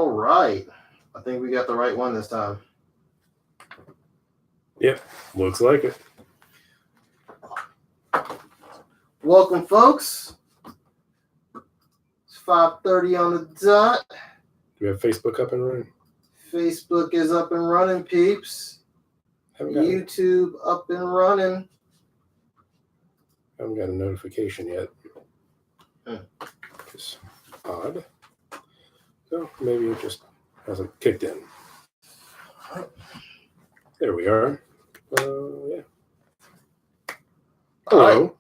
All right. I think we got the right one this time. Yep, looks like it. Welcome, folks. It's 5:30 on the dot. Do we have Facebook up and running? Facebook is up and running, peeps. YouTube up and running. Haven't got a notification yet. It's odd. So maybe it just hasn't kicked in. There we are. Yeah. Hello. Right.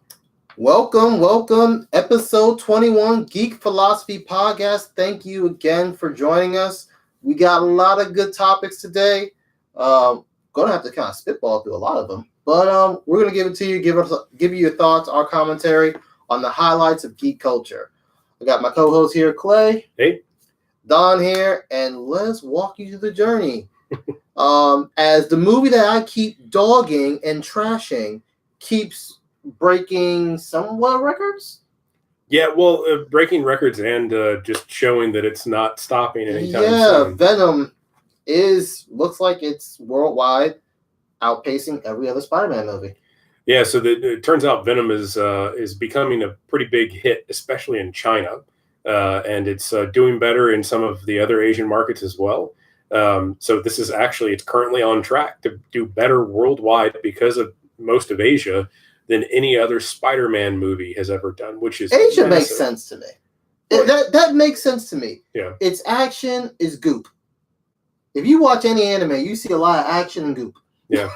Welcome. Episode 21, Geek Philosophy Podcast. Thank you again for joining us. We got a lot of good topics today. Gonna have to kind of spitball through a lot of them, but we're gonna give it to you. Give you your thoughts, our commentary on the highlights of geek culture. I got my co-host here, Clay. Hey. Don here, and let's walk you through the journey. As the movie that I keep dogging and trashing keeps breaking somewhat records. Yeah, well, breaking records and just showing that it's not stopping anytime soon. Venom looks like it's worldwide, outpacing every other Spider-Man movie. Yeah, so it turns out Venom is becoming a pretty big hit, especially in China, and it's doing better in some of the other Asian markets as well. So this is it's currently on track to do better worldwide because of most of Asia than any other Spider-Man movie has ever done, which is Asia massive. Makes sense to me. That makes sense to me. Yeah, its action is goop. If you watch any anime, you see a lot of action and goop. Yeah.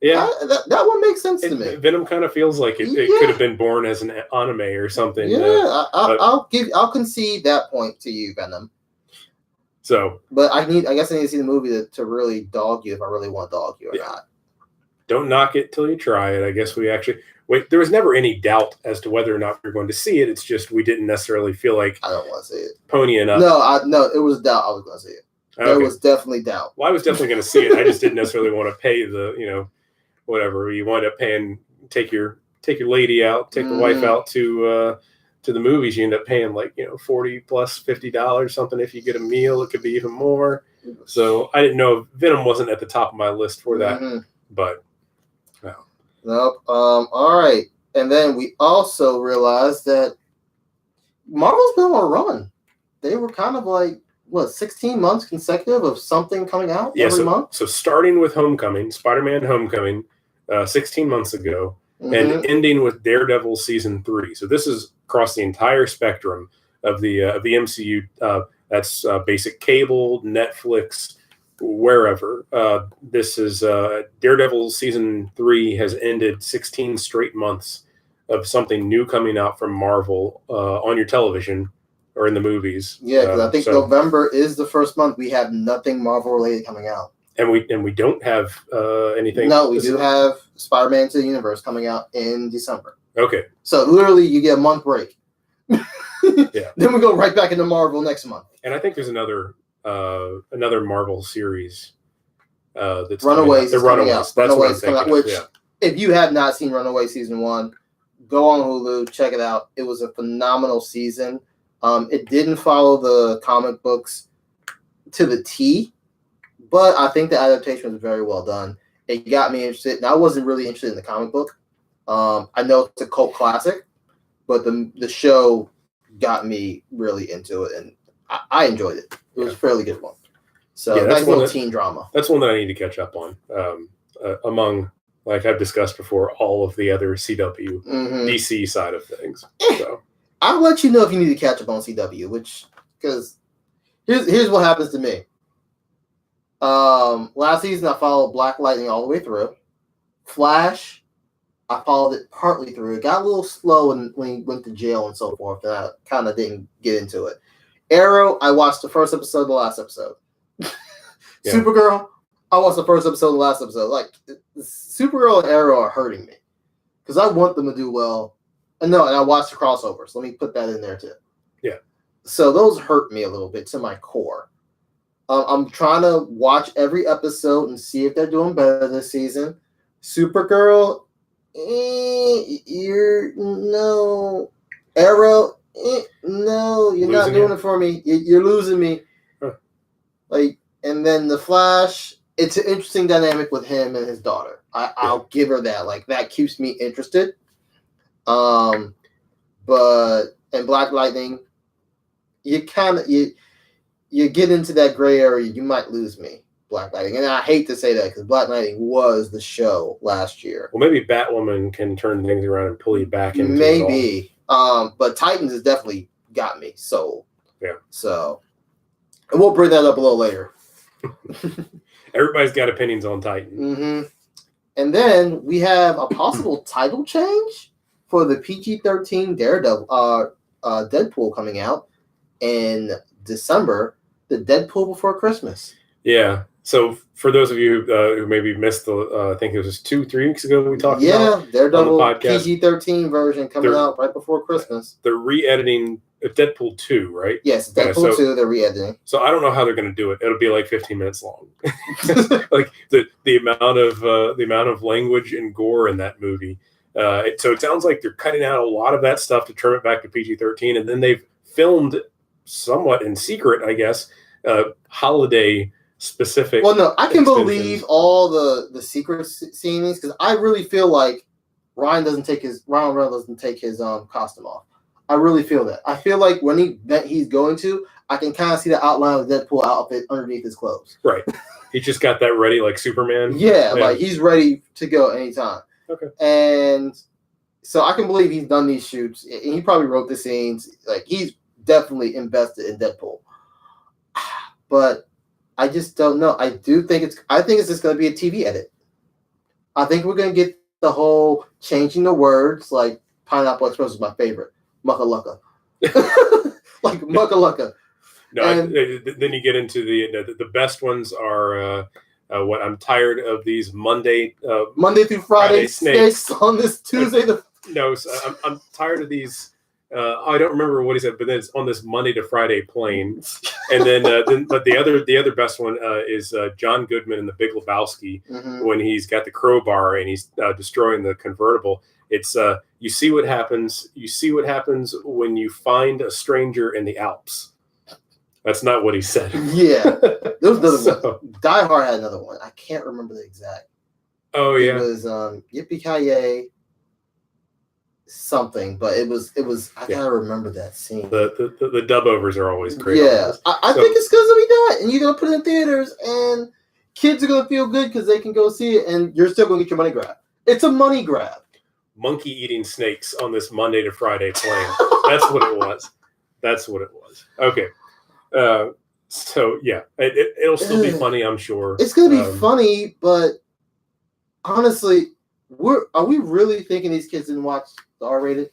Yeah, that one makes sense to me. Venom kind of feels like it could have been born as an anime or something. Yeah, I'll concede that point to you, Venom. So, but I guess I need to see the movie to really dog you if I really want to dog you or not. Don't knock it till you try it. I guess there was never any doubt as to whether or not we were going to see it. It's just we didn't necessarily feel like I don't want to see it. Ponying up. No, it was doubt. I was going to see it. There was definitely doubt. Well, I was definitely going to see it. I just didn't necessarily want to pay the, whatever you wind up paying. Take your lady out, take the wife out to the movies. You end up paying like $40 plus $50 something. If you get a meal, it could be even more. So I didn't know Venom wasn't at the top of my list for that, but no. Nope. All right, and then we also realized that Marvel's been on a run. They were kind of like 16 months consecutive of something coming out every month? So starting with Homecoming, Spider-Man Homecoming, 16 months ago, and ending with Daredevil Season 3. So this is across the entire spectrum of the MCU. That's basic cable, Netflix, wherever. This is Daredevil Season 3 has ended 16 straight months of something new coming out from Marvel on your television or in the movies. Yeah, because I think November is the first month we have nothing Marvel related coming out. And we don't have anything. No, we do have Spider-Man to the Universe coming out in December. Okay. So literally you get a month break. Yeah. Then we go right back into Marvel next month. And I think there's another Marvel series that's Runaways. Runaways. That's what I'm thinking. Which, if you have not seen Runaway Season 1, go on Hulu, check it out. It was a phenomenal season. It didn't follow the comic books to the T, but I think the adaptation was very well done. It got me interested, and I wasn't really interested in the comic book. I know it's a cult classic, but the show got me really into it, and I enjoyed it. It was a fairly good one. So nice little teen drama. That's one that I need to catch up on. Among, like I've discussed before, all of the other CW, DC side of things. So. I'll let you know if you need to catch up on CW, because here's what happens to me. Last season I followed Black Lightning all the way through. Flash, I followed it partly through. It got a little slow when he went to jail and so forth, and I kind of didn't get into it. Arrow, I watched the first episode, the last episode. Yeah. Supergirl, I watched the first episode, the last episode. Like, Supergirl and Arrow are hurting me because I want them to do well. And I watched the crossovers. Let me put that in there too. Yeah. So those hurt me a little bit to my core. I'm trying to watch every episode and see if they're doing better this season. Supergirl, no. Arrow, no. You're not doing it for me. You're losing me. Like, and then the Flash, it's an interesting dynamic with him and his daughter. I'll give her that. Like, that keeps me interested. But and Black Lightning, you get into that gray area, you might lose me. Black Lightning, and I hate to say that because Black Lightning was the show last year. Well, maybe Batwoman can turn things around and pull you back into maybe. But Titans has definitely got me sold. Yeah. So, and we'll bring that up a little later. Everybody's got opinions on Titans. Mm-hmm. And then we have a possible title change for the PG-13 Daredevil, Deadpool coming out in December. The Deadpool Before Christmas. Yeah. So for those of you who maybe missed I think it was 2-3 weeks ago we talked about Daredevil on the podcast. PG-13 version coming out right before Christmas. They're re-editing Deadpool 2, right? Yes, Deadpool 2. They're re-editing. So I don't know how they're going to do it. It'll be like 15 minutes long. Like the amount of language and gore in that movie. So it sounds like they're cutting out a lot of that stuff to turn it back to PG-13, and then they've filmed somewhat in secret, I guess, holiday specific. Well, no, I can believe all the secret scenes because I really feel like Ryan Reynolds doesn't take his costume off. I really feel that. I feel like when he's going to, I can kind of see the outline of the Deadpool outfit underneath his clothes. Right. He just got that ready like Superman. Yeah, like he's ready to go anytime. Okay. And so I can believe he's done these shoots. And he probably wrote the scenes. Like, he's definitely invested in Deadpool. But I just don't know. I think it's just going to be a TV edit. I think we're going to get the whole changing the words, like Pineapple Express is my favorite. Muckalacka. Like Muckalacka. No, then you get into the best ones are what I'm tired of these Monday through Friday snakes on this Tuesday. No, so I'm tired of these. I don't remember what he said, but then it's on this Monday to Friday plane, and but the other best one is John Goodman in The Big Lebowski when he's got the crowbar and he's destroying the convertible. It's you see what happens. You see what happens when you find a stranger in the Alps. That's not what he said. Yeah, there was another one. Die Hard had another one. I can't remember the exact. Oh yeah, it was Yippee-ki-yay something, but it was. I gotta remember that scene. The dub overs are always great. Yeah, I think it's because we that, and you're gonna put it in theaters, and kids are gonna feel good because they can go see it, and you're still gonna get your money grab. It's a money grab. Monkey eating snakes on this Monday to Friday plane. That's what it was. That's what it was. Okay. So yeah, it'll still be funny, I'm sure. It's gonna be funny, but honestly, are we really thinking these kids didn't watch the R-rated?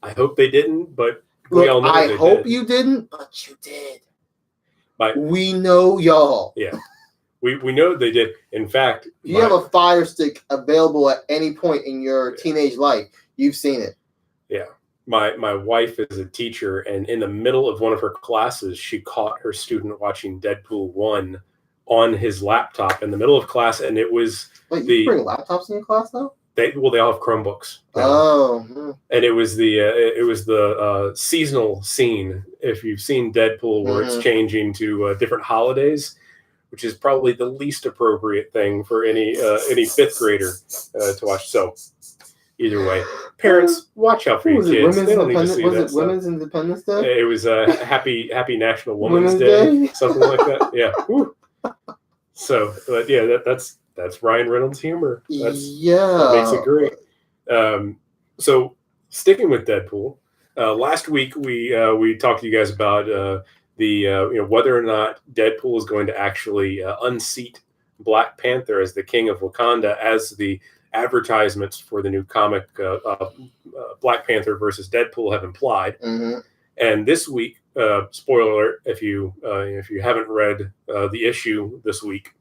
I hope they didn't, but we all know I hope you didn't, but you did. We know y'all. Yeah, we know they did. In fact, if you have a Fire Stick available at any point in your teenage life, you've seen it. Yeah. My wife is a teacher, and in the middle of one of her classes, she caught her student watching Deadpool 1 on his laptop in the middle of class, and it was you bring laptops in your class now? They all have Chromebooks. Oh, and it was the seasonal scene. If you've seen Deadpool, where it's changing to different holidays, which is probably the least appropriate thing for any fifth grader to watch. So. Either way, parents, watch out for your kids. They don't need to see that. Was it Women's Independence Day? It was Happy National Women's Day, something like that. Yeah. Woo. So, yeah, that's Ryan Reynolds' humor. That makes it great. So, sticking with Deadpool, last week we talked to you guys about whether or not Deadpool is going to actually unseat Black Panther as the King of Wakanda, as the advertisements for the new comic Black Panther versus Deadpool have implied. And this week, spoiler alert, if you haven't read the issue this week,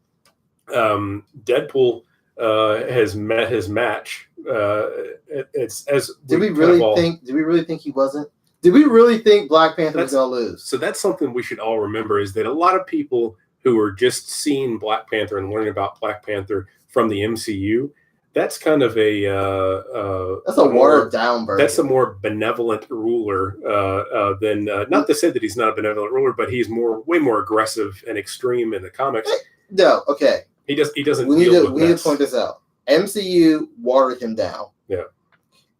Deadpool has met his match. Did we really think he wasn't? Did we really think Black Panther was going to lose? So that's something we should all remember, is that a lot of people who are just seeing Black Panther and learning about Black Panther from the MCU, that's kind of that's a watered down version. That's a more benevolent ruler than not to say that he's not a benevolent ruler, but he's way more aggressive and extreme in the comics. No, okay. He doesn't. We need to point this out. MCU watered him down. Yeah.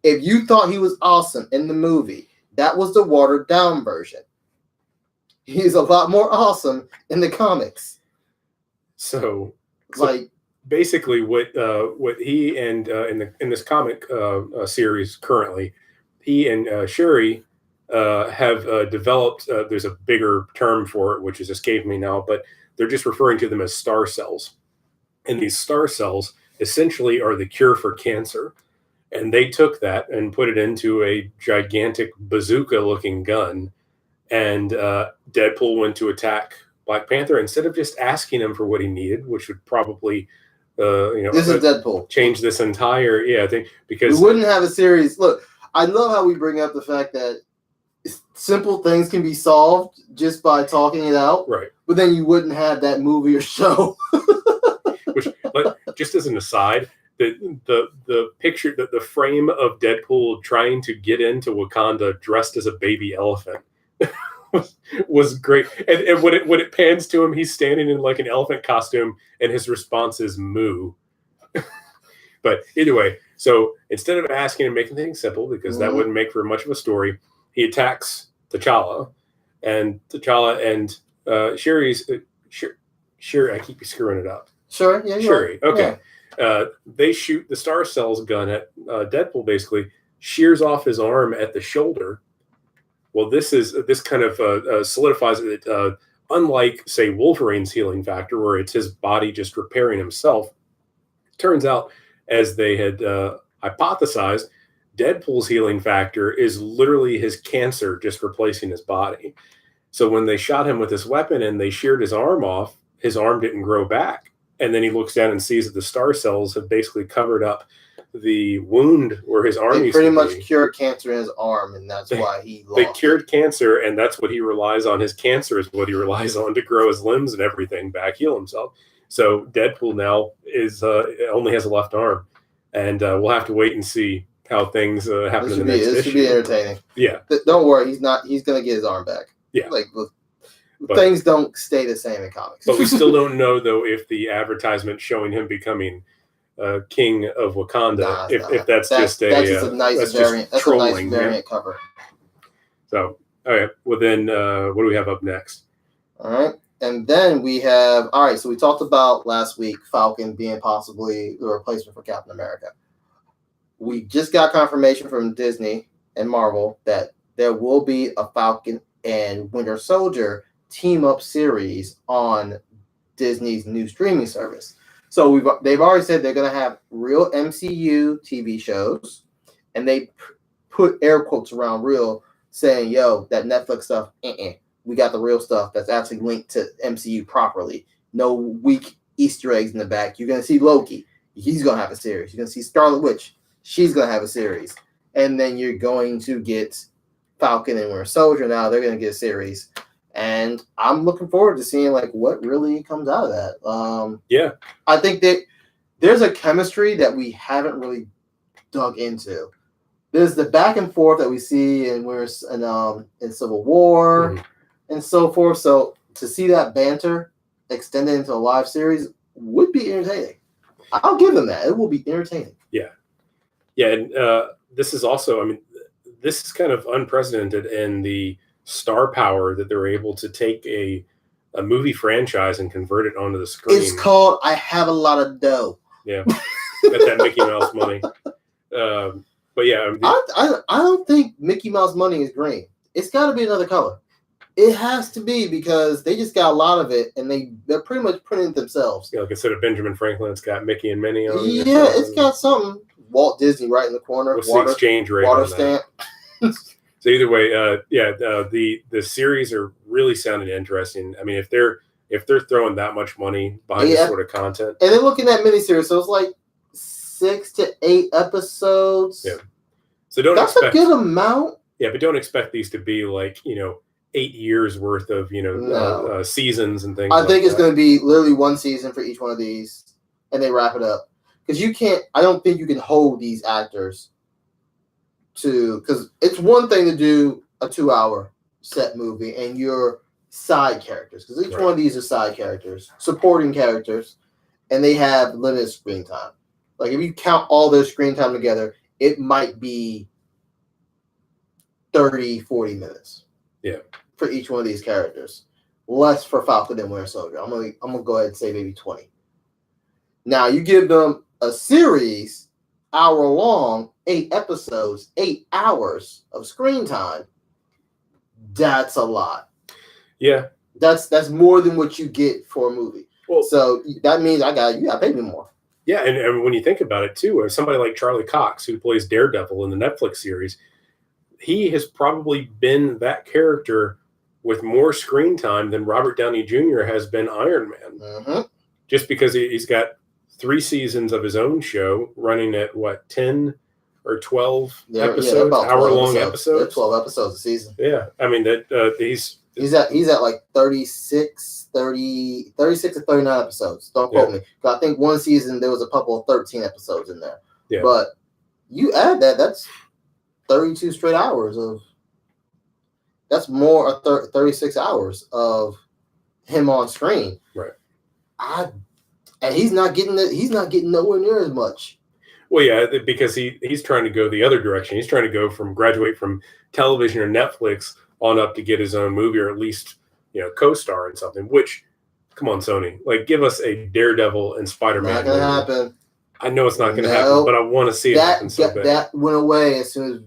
If you thought he was awesome in the movie, that was the watered down version. He's a lot more awesome in the comics. So like. Basically, what he and in this comic series currently, he and Shuri have developed. There's a bigger term for it, which has escaped me now, but they're just referring to them as star cells. And these star cells essentially are the cure for cancer. And they took that and put it into a gigantic bazooka-looking gun. And Deadpool went to attack Black Panther instead of just asking him for what he needed, which would probably. This is Deadpool. Change this entire thing because we wouldn't have a series. Look, I love how we bring up the fact that simple things can be solved just by talking it out. Right. But then you wouldn't have that movie or show. But just as an aside, the picture, the frame of Deadpool trying to get into Wakanda dressed as a baby elephant was great. And when it pans to him, he's standing in like an elephant costume, and his response is "moo." But either way, so instead of asking and making things simple, because that wouldn't make for much of a story, he attacks T'Challa, and Shuri's Shuri. I keep screwing it up. Sure, yeah, Shuri. Right. Okay. Yeah. They shoot the Star Cells gun at Deadpool. Basically, shears off his arm at the shoulder. Well, this kind of solidifies it. Unlike, say, Wolverine's healing factor, where it's his body just repairing himself, turns out, as they had hypothesized, Deadpool's healing factor is literally his cancer just replacing his body. So when they shot him with this weapon and they sheared his arm off, his arm didn't grow back. And then he looks down and sees that the star cells have basically covered up the wound where his arm used to be. They pretty much cured cancer in his arm, and that's why he lost. They cured cancer, and that's what he relies on. His cancer is what he relies on to grow his limbs and everything back, heal himself. So Deadpool now only has a left arm, and we'll have to wait and see how things happen in the next issue. This should be entertaining. Yeah. Don't worry, he's going to get his arm back. Yeah. Things don't stay the same in comics. But we still don't know, though, if the advertisement showing him becoming king of Wakanda, if that's just a nice variant. That's trolling, a nice variant cover. So, all right. Well, then, what do we have up next? All right. And then we have, all right, so we talked about last week Falcon being possibly the replacement for Captain America. We just got confirmation from Disney and Marvel that there will be a Falcon and Winter Soldier team-up series on Disney's new streaming service. So they've already said they're going to have real MCU TV shows, and they put air quotes around real, saying, yo, that Netflix stuff, we got the real stuff that's actually linked to MCU properly. No weak Easter eggs in the back. You're going to see Loki. He's going to have a series. You're going to see Scarlet Witch. She's going to have a series. And then you're going to get Falcon and Winter Soldier now. They're going to get a series. And I'm looking forward to seeing what really comes out of that. Yeah, I think that there's a chemistry that we haven't really dug into. There's the back and forth that we see in Civil War and so forth. So to see that banter extended into a live series would be entertaining. I'll give them that. It will be entertaining. Yeah, and this is also, this is kind of unprecedented in the star power that they're able to take a movie franchise and convert it onto the screen. It's called I Have a Lot of Dough. Yeah, got that Mickey Mouse money. But yeah, I don't think Mickey Mouse money is green. It's got to be another color. It has to be, because they just got a lot of it, and they're pretty much printing it themselves. Yeah, like instead of Benjamin Franklin, it's got Mickey and Minnie on it. Yeah, it's got something. Walt Disney right in the corner. What's the exchange rate water on stamp. So either way, the series are really sounding interesting. If they're throwing that much money behind this sort of content, and they're looking at miniseries, so it's like 6 to 8 episodes. Yeah, so that's a good amount. Yeah, but don't expect these to be 8 years worth of seasons and things. I think it's going to be literally one season for each one of these, and they wrap it up. because you can't. I don't think you can hold these actors to, because it's one thing to do a 2-hour set movie and you're side characters, because each one of these are side characters, supporting characters, and they have limited screen time. Like if you count all their screen time together, it might be 30, 40 minutes. Yeah. For each one of these characters. Less for Falcon and Winter Soldier. I'm gonna go ahead and say maybe 20. Now you give them a series, hour long, 8 episodes, 8 hours of screen time. That's a lot. Yeah. That's more than what you get for a movie. Well, so that means you gotta pay me more. Yeah, and when you think about it too, somebody like Charlie Cox, who plays Daredevil in the Netflix series, he has probably been that character with more screen time than Robert Downey Jr. has been Iron Man. Mm-hmm. Just because he's got 3 seasons of his own show running at 10 or 12 episodes, hour-long episodes. They're 12 episodes a season. Yeah, I mean that he's at like 36 to 39 episodes. Don't quote me. I think one season there was a couple of 13 episodes in there. Yeah. But you add that's 32 straight hours of. That's more 36 hours of him on screen. Right. And he's not getting nowhere near as much. Well, yeah, because he's trying to go the other direction. He's trying to graduate from television or Netflix on up to get his own movie, or at least co-star in something. Which, come on, Sony, like give us a Daredevil and Spider-Man. Not gonna happen. I know it's not gonna happen, but I want to see it happen so bad. That went away as soon as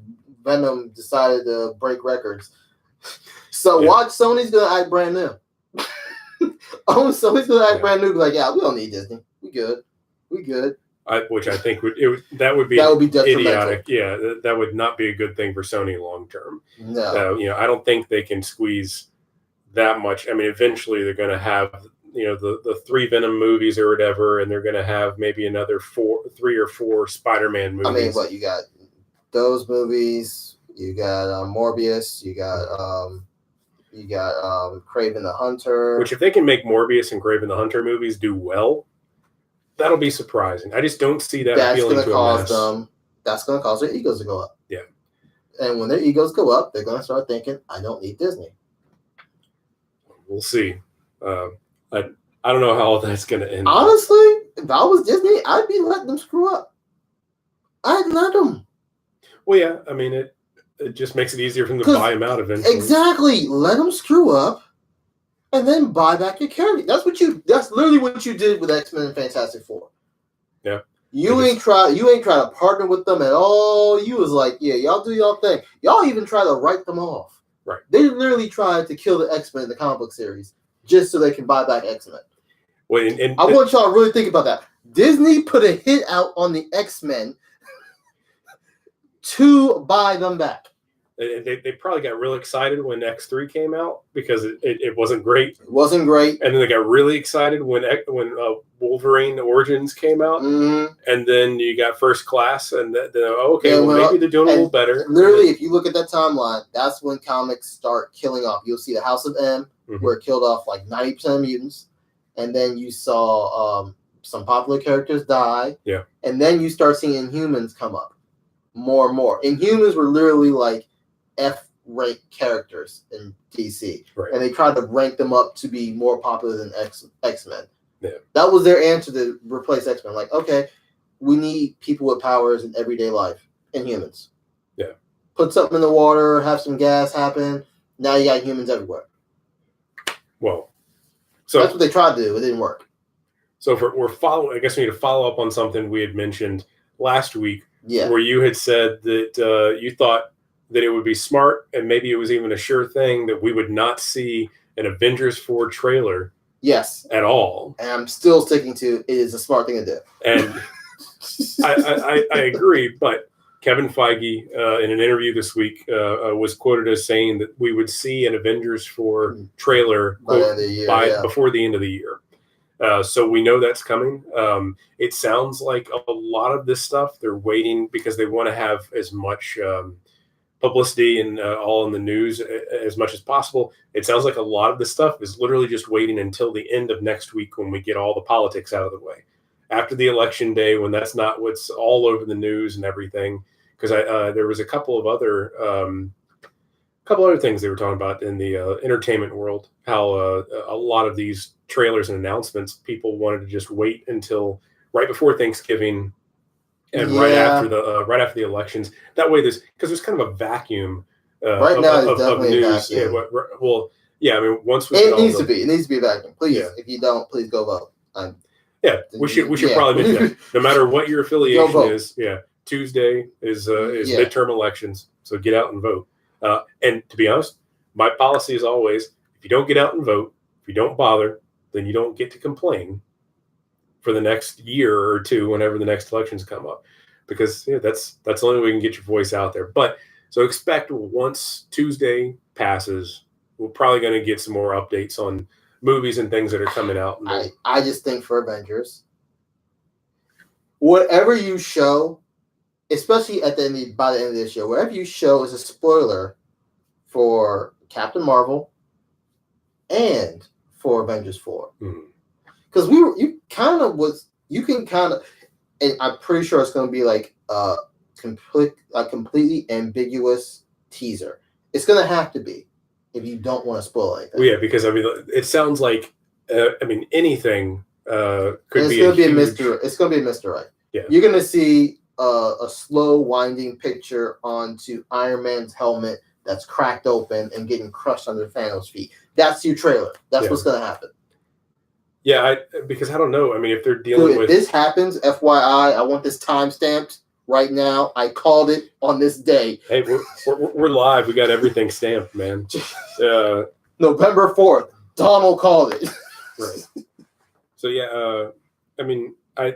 Venom decided to break records. So watch, Sony's gonna act brand new. Sony's gonna act brand new. Be like, yeah, we don't need Disney. We good. Which I think would be idiotic. Yeah, that would not be a good thing for Sony long term. No, I don't think they can squeeze that much. I mean, eventually they're going to have the 3 Venom movies or whatever, and they're going to have maybe another 3 or 4 Spider-Man movies. I mean, what you got? Those movies. You got Morbius. You got Kraven the Hunter. Which, if they can make Morbius and Kraven the Hunter movies do well, that'll be surprising. I just don't see that appealing to a mass. That's going to cause their egos to go up. Yeah. And when their egos go up, they're going to start thinking, I don't need Disney. We'll see. I don't know how all that's going to end. Honestly, if I was Disney, I'd be letting them screw up. I'd let them. Well, yeah. I mean, it just makes it easier for them to buy them out eventually. Exactly. Let them screw up. And then buy back your character. That's literally what you did with X-Men and Fantastic Four. Yeah. You ain't try to partner with them at all. You was like, yeah, y'all do y'all thing. Y'all even try to write them off. Right. They literally tried to kill the X-Men in the comic book series just so they can buy back X-Men. Well, I want y'all to really think about that. Disney put a hit out on the X-Men to buy them back. They probably got real excited when X3 came out because it wasn't great. It wasn't great. And then they got really excited when Wolverine Origins came out. Mm-hmm. And then you got First Class. And maybe they're doing a little better. Literally, if you look at that timeline, that's when comics start killing off. You'll see the House of M, where it killed off like 90% of mutants. And then you saw some popular characters die. Yeah. And then you start seeing Inhumans come up more and more. Inhumans were literally like F-rank characters in DC, right. And they tried to rank them up to be more popular than X-Men. Yeah. That was their answer to replace X-Men. Like, okay, we need people with powers in everyday life, Inhumans. Yeah. Put something in the water, have some gas happen. Now you got humans everywhere. Well, so that's what they tried to do. It didn't work. So I guess we need to follow up on something we had mentioned last week, where you had said that you thought that it would be smart, and maybe it was even a sure thing, that we would not see an Avengers 4 trailer. Yes. At all. And I'm still sticking to it is a smart thing to do. And I agree, but Kevin Feige, in an interview this week, was quoted as saying that we would see an Avengers 4 trailer before the end of the year. So we know that's coming. It sounds like a lot of this stuff, they're waiting because they want to have as much publicity and all in the news as much as possible. It sounds like a lot of this stuff is literally just waiting until the end of next week when we get all the politics out of the way. after the election day, when that's not what's all over the news and everything. Because there was a couple of other things they were talking about in the entertainment world. How a lot of these trailers and announcements, people wanted to just wait until right before Thanksgiving and right after the elections. That way, there's kind of a vacuum right now. It's of definitely news. a vacuum. I mean, once we it needs to be a vacuum. Please, if you don't, please go vote. We should probably mention that. No matter what your affiliation is, Tuesday is midterm elections, so get out and vote. And to be honest, my policy is always, if you don't get out and vote, if you don't bother, then you don't get to complain for the next year or two whenever the next elections come up, because that's the only way we can get your voice out there. But so expect once Tuesday passes, we're probably going to get some more updates on movies and things that are coming out. I just think for Avengers, whatever you show, especially by the end of this year, whatever you show is a spoiler for Captain Marvel and for Avengers 4. Because you can kind of, and I'm pretty sure it's going to be like a completely ambiguous teaser. It's going to have to be, if you don't want to spoil anything. Well, yeah, because I mean, it sounds like anything could be. It's going to be a misdirect. It's going to be a misdirect. Yeah, you're going to see a slow winding picture onto Iron Man's helmet that's cracked open and getting crushed under Thanos' feet. That's your trailer. That's what's going to happen. Yeah, because I don't know. I mean, if they're dealing with... If this happens, FYI, I want this time stamped right now. I called it on this day. Hey, we're live. We got everything stamped, man. November 4th. Donald called it. Right. So, I mean, I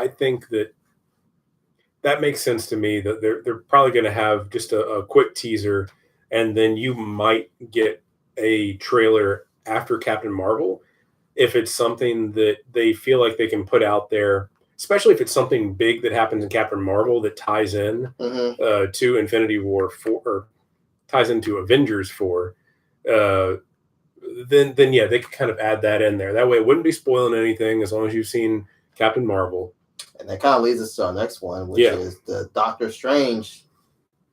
think that makes sense to me, that they're probably going to have just a quick teaser, and then you might get a trailer after Captain Marvel if it's something that they feel like they can put out there, especially if it's something big that happens in Captain Marvel that ties in to Infinity War 4, or ties into Avengers 4. Then they could kind of add that in there. That way it wouldn't be spoiling anything as long as you've seen Captain Marvel. And that kind of leads us to our next one, which is the Doctor Strange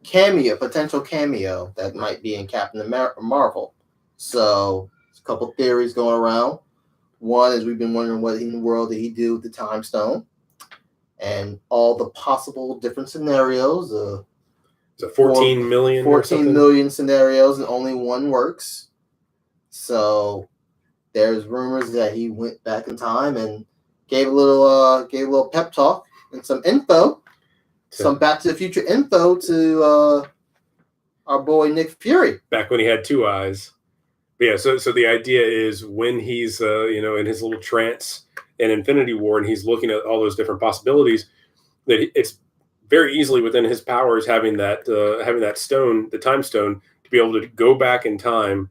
potential cameo that might be in Captain Marvel. So there's a couple theories going around. One is we've been wondering what in the world did he do with the Time Stone, and all the possible different scenarios. So 14 million scenarios, and only one works. So there's rumors that he went back in time and gave a little pep talk and some info, some Back to the Future info to our boy Nick Fury. Back when he had two eyes. But yeah, so the idea is when he's in his little trance in Infinity War, and he's looking at all those different possibilities, that it's very easily within his powers having that stone, the Time Stone, to be able to go back in time,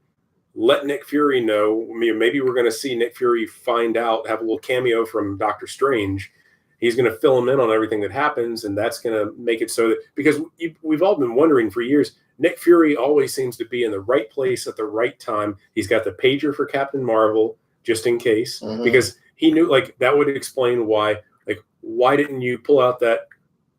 let Nick Fury know. Maybe we're going to see Nick Fury have a little cameo from Doctor Strange. He's going to fill him in on everything that happens, and that's going to make it so that, because we've all been wondering for years, Nick Fury always seems to be in the right place at the right time. He's got the pager for Captain Marvel just in case, because he knew, like, that would explain why didn't you pull out that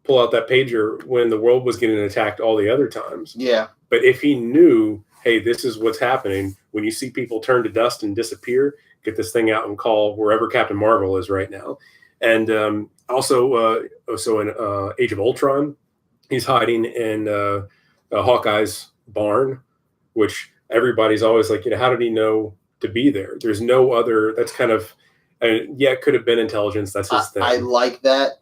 pager when the world was getting attacked all the other times? Yeah. But if he knew, hey, this is what's happening, when you see people turn to dust and disappear, get this thing out and call wherever Captain Marvel is right now. And also in Age of Ultron, he's hiding in Hawkeye's barn, which everybody's always like, how did he know to be there? There's no other. That's kind of, it could have been intelligence. That's his thing. I like that,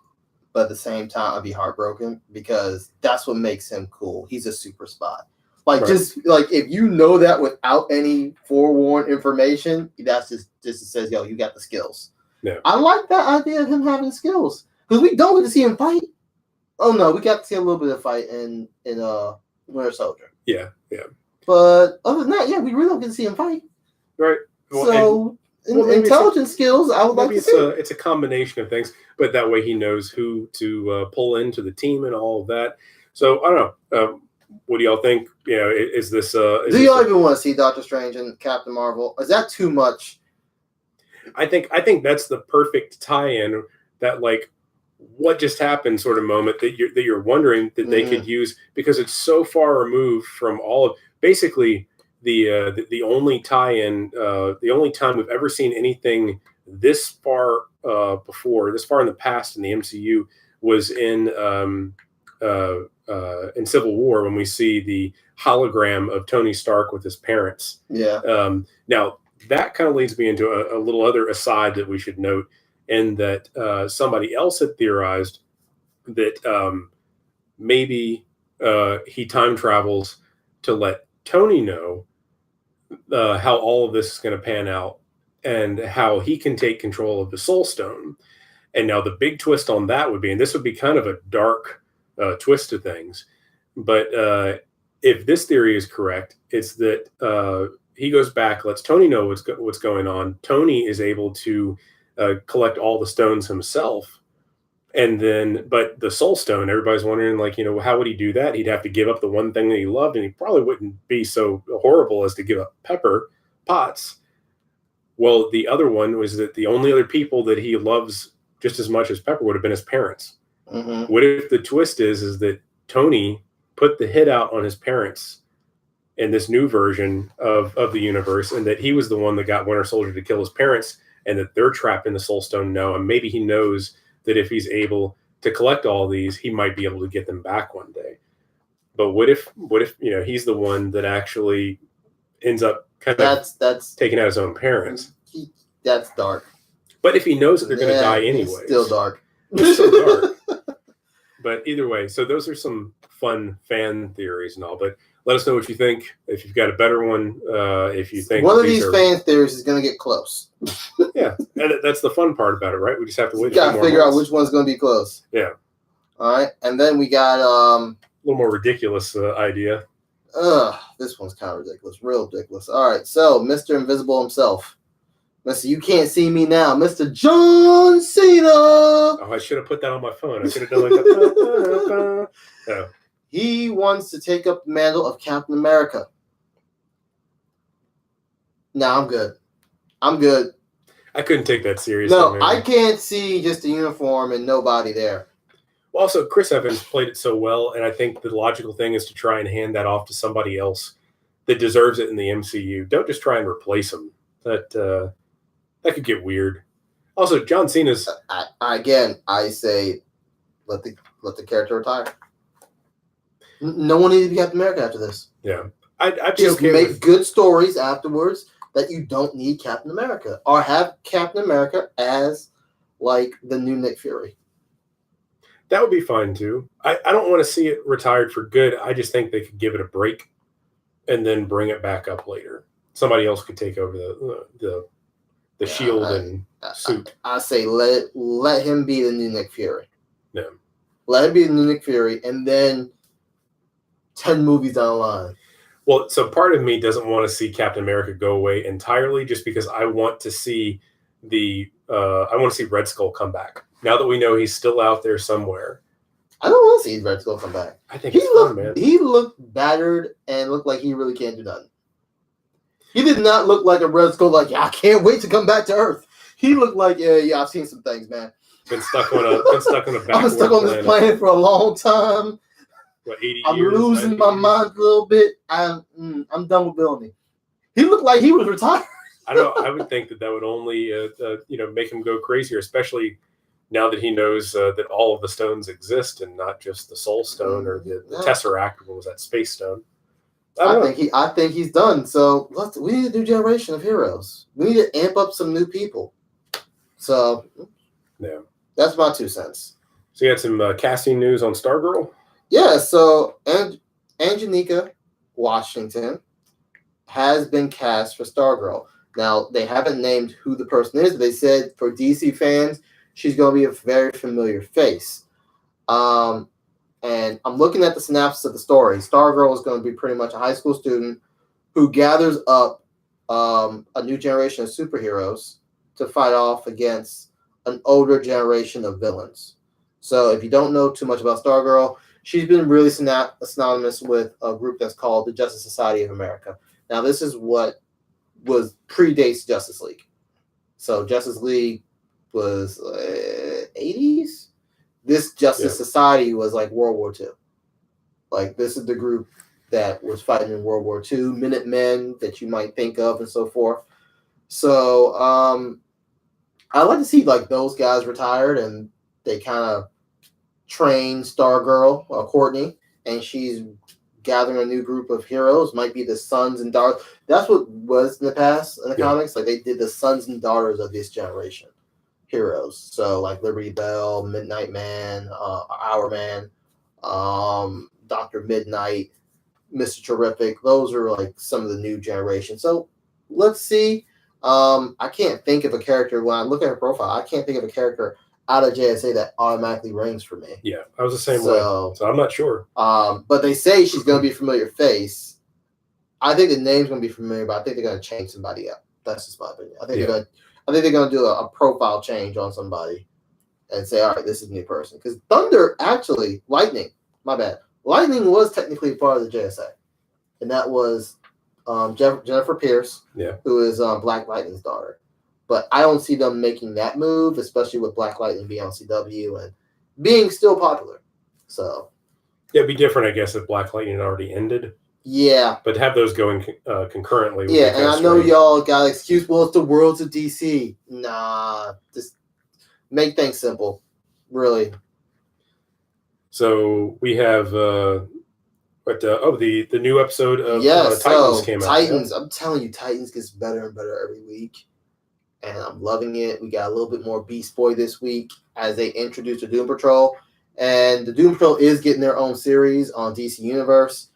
but at the same time, I'd be heartbroken, because that's what makes him cool. He's a super spy. Just if you know that without any forewarned information, that's just says, yo, you got the skills. Yeah. I like that idea of him having skills, because we don't get to see him fight. Oh no, we got to see a little bit of fight in Winter Soldier. Yeah. But other than that, we really don't get to see him fight. Right. Well, intelligence skills, I would like to see. It's a combination of things, but that way he knows who to pull into the team and all of that. So I don't know. What do y'all think? Is this? Do y'all even want to see Doctor Strange and Captain Marvel? Is that too much? I think that's the perfect tie-in, that like what just happened sort of moment that you're wondering that they could use, because it's so far removed from all of basically the only tie-in, the only time we've ever seen anything this far this far in the past in the MCU was in Civil War, when we see the hologram of Tony Stark with his parents. Yeah. Now that kind of leads me into a little other aside that we should note, and that somebody else had theorized that maybe he time travels to let Tony know how all of this is going to pan out and how he can take control of the Soul Stone. And now the big twist on that would be, and this would be kind of a dark twist to things, but if this theory is correct, it's that he goes back, lets Tony know what's going on. Tony is able to collect all the stones himself. And then, but the Soul Stone, everybody's wondering, like, how would he do that? He'd have to give up the one thing that he loved, and he probably wouldn't be so horrible as to give up Pepper Potts. Well, the other one was that the only other people that he loves just as much as Pepper would have been his parents. Mm-hmm. What if the twist is that Tony put the hit out on his parents in this new version of the universe, and that he was the one that got Winter Soldier to kill his parents, and that they're trapped in the Soul Stone now, and maybe he knows that if he's able to collect all these, he might be able to get them back one day. But what if he's the one that actually ends up that's taking out his own parents? That's dark. But if he knows that they're going to die anyway, it's still dark. It's still dark. But either way, so those are some fun fan theories and all. But let us know what you think. If you've got a better one, if you think one of these fan theories is going to get close. Yeah, and that's the fun part about it, right? We just have to wait. Got to figure out which one's going to be close. Yeah. All right, and then we got a little more ridiculous idea. This one's kind of ridiculous, real ridiculous. All right, so Mr. Invisible himself, Mr. You Can't See Me Now, Mr. John Cena. Oh, I should have put that on my phone. I should have done like that. Oh. He wants to take up the mantle of Captain America. No, I'm good. I couldn't take that seriously. No, man. I can't see just a uniform and nobody there. Well, also, Chris Evans played it so well, and I think the logical thing is to try and hand that off to somebody else that deserves it in the MCU. Don't just try and replace him. That could get weird. Also, John Cena's. I say, let the character retire. No one needs to be Captain America after this. Yeah, I just make good stories afterwards that you don't need Captain America, or have Captain America as like the new Nick Fury. That would be fine too. I don't want to see it retired for good. I just think they could give it a break and then bring it back up later. Somebody else could take over the shield and suit. I say let him be the new Nick Fury. Yeah. Let him be the new Nick Fury, and then 10 movies down the line. Well, so part of me doesn't want to see Captain America go away entirely, just because I want to see Red Skull come back. Now that we know he's still out there somewhere. I don't want to see Red Skull come back. I think he looked battered and looked like he really can't do nothing. He did not look like a Red Skull, like, I can't wait to come back to Earth. He looked like, yeah, I've seen some things, man. Been stuck on a backward I've been stuck on this planet for a long time. What, 80 I'm years? losing my mind a little bit. I'm done with building. He looked like he was retired. I know. I would think that would only make him go crazier, especially now that he knows that all of the stones exist and not just the Soul Stone or the Tesseract. What was that, Space Stone? I think he's done. So we need a new generation of heroes. We need to amp up some new people. So yeah, that's my 2 cents. So you had some casting news on Stargirl? Yeah. So Angelina Washington has been cast for Stargirl. Now they haven't named who the person is. They said for DC fans, she's going to be a very familiar face. And I'm looking at the synopsis of the story. Stargirl is going to be pretty much a high school student who gathers up a new generation of superheroes to fight off against an older generation of villains. So if you don't know too much about Stargirl, she's been really synonymous with a group that's called the Justice Society of America. Now, this is what predates Justice League. So Justice League was 80s. This Justice Society was like World War II. Like, this is the group that was fighting in World War II, Minutemen that you might think of and so forth. So I'd like to see like those guys retired and they kind of train Stargirl, Courtney, and she's gathering a new group of heroes. Might be the sons and daughters. That's what was in the past in the comics. Like, they did the sons and daughters of this generation heroes. So like Liberty Bell, Midnight Man, Hour Man, Dr. Midnight, Mr. Terrific. Those are like some of the new generation. So let's see. I can't think of a character when I look at her profile. I can't think of a character out of JSA that automatically rings for me. Yeah, I was the same way. So I'm not sure. But they say she's going to be a familiar face. I think the name's going to be familiar, but I think they're going to change somebody up. That's just my opinion. I think they're going to do a profile change on somebody and say, all right, this is a new person. Because Lightning was technically part of the JSA. And that was Jennifer Pierce, who is Black Lightning's daughter. But I don't see them making that move, especially with Black Lightning being on CW and being still popular. So it'd be different, I guess, if Black Lightning had already ended. Yeah. But have those going concurrently. Yeah, and I know y'all got an excuse, well, it's the worlds of DC. Nah, just make things simple. Really. So we have the new episode of Titans came out. Titans, I'm telling you, Titans gets better and better every week. And I'm loving it. We got a little bit more Beast Boy this week as they introduce the Doom Patrol. And the Doom Patrol is getting their own series on DC Universe.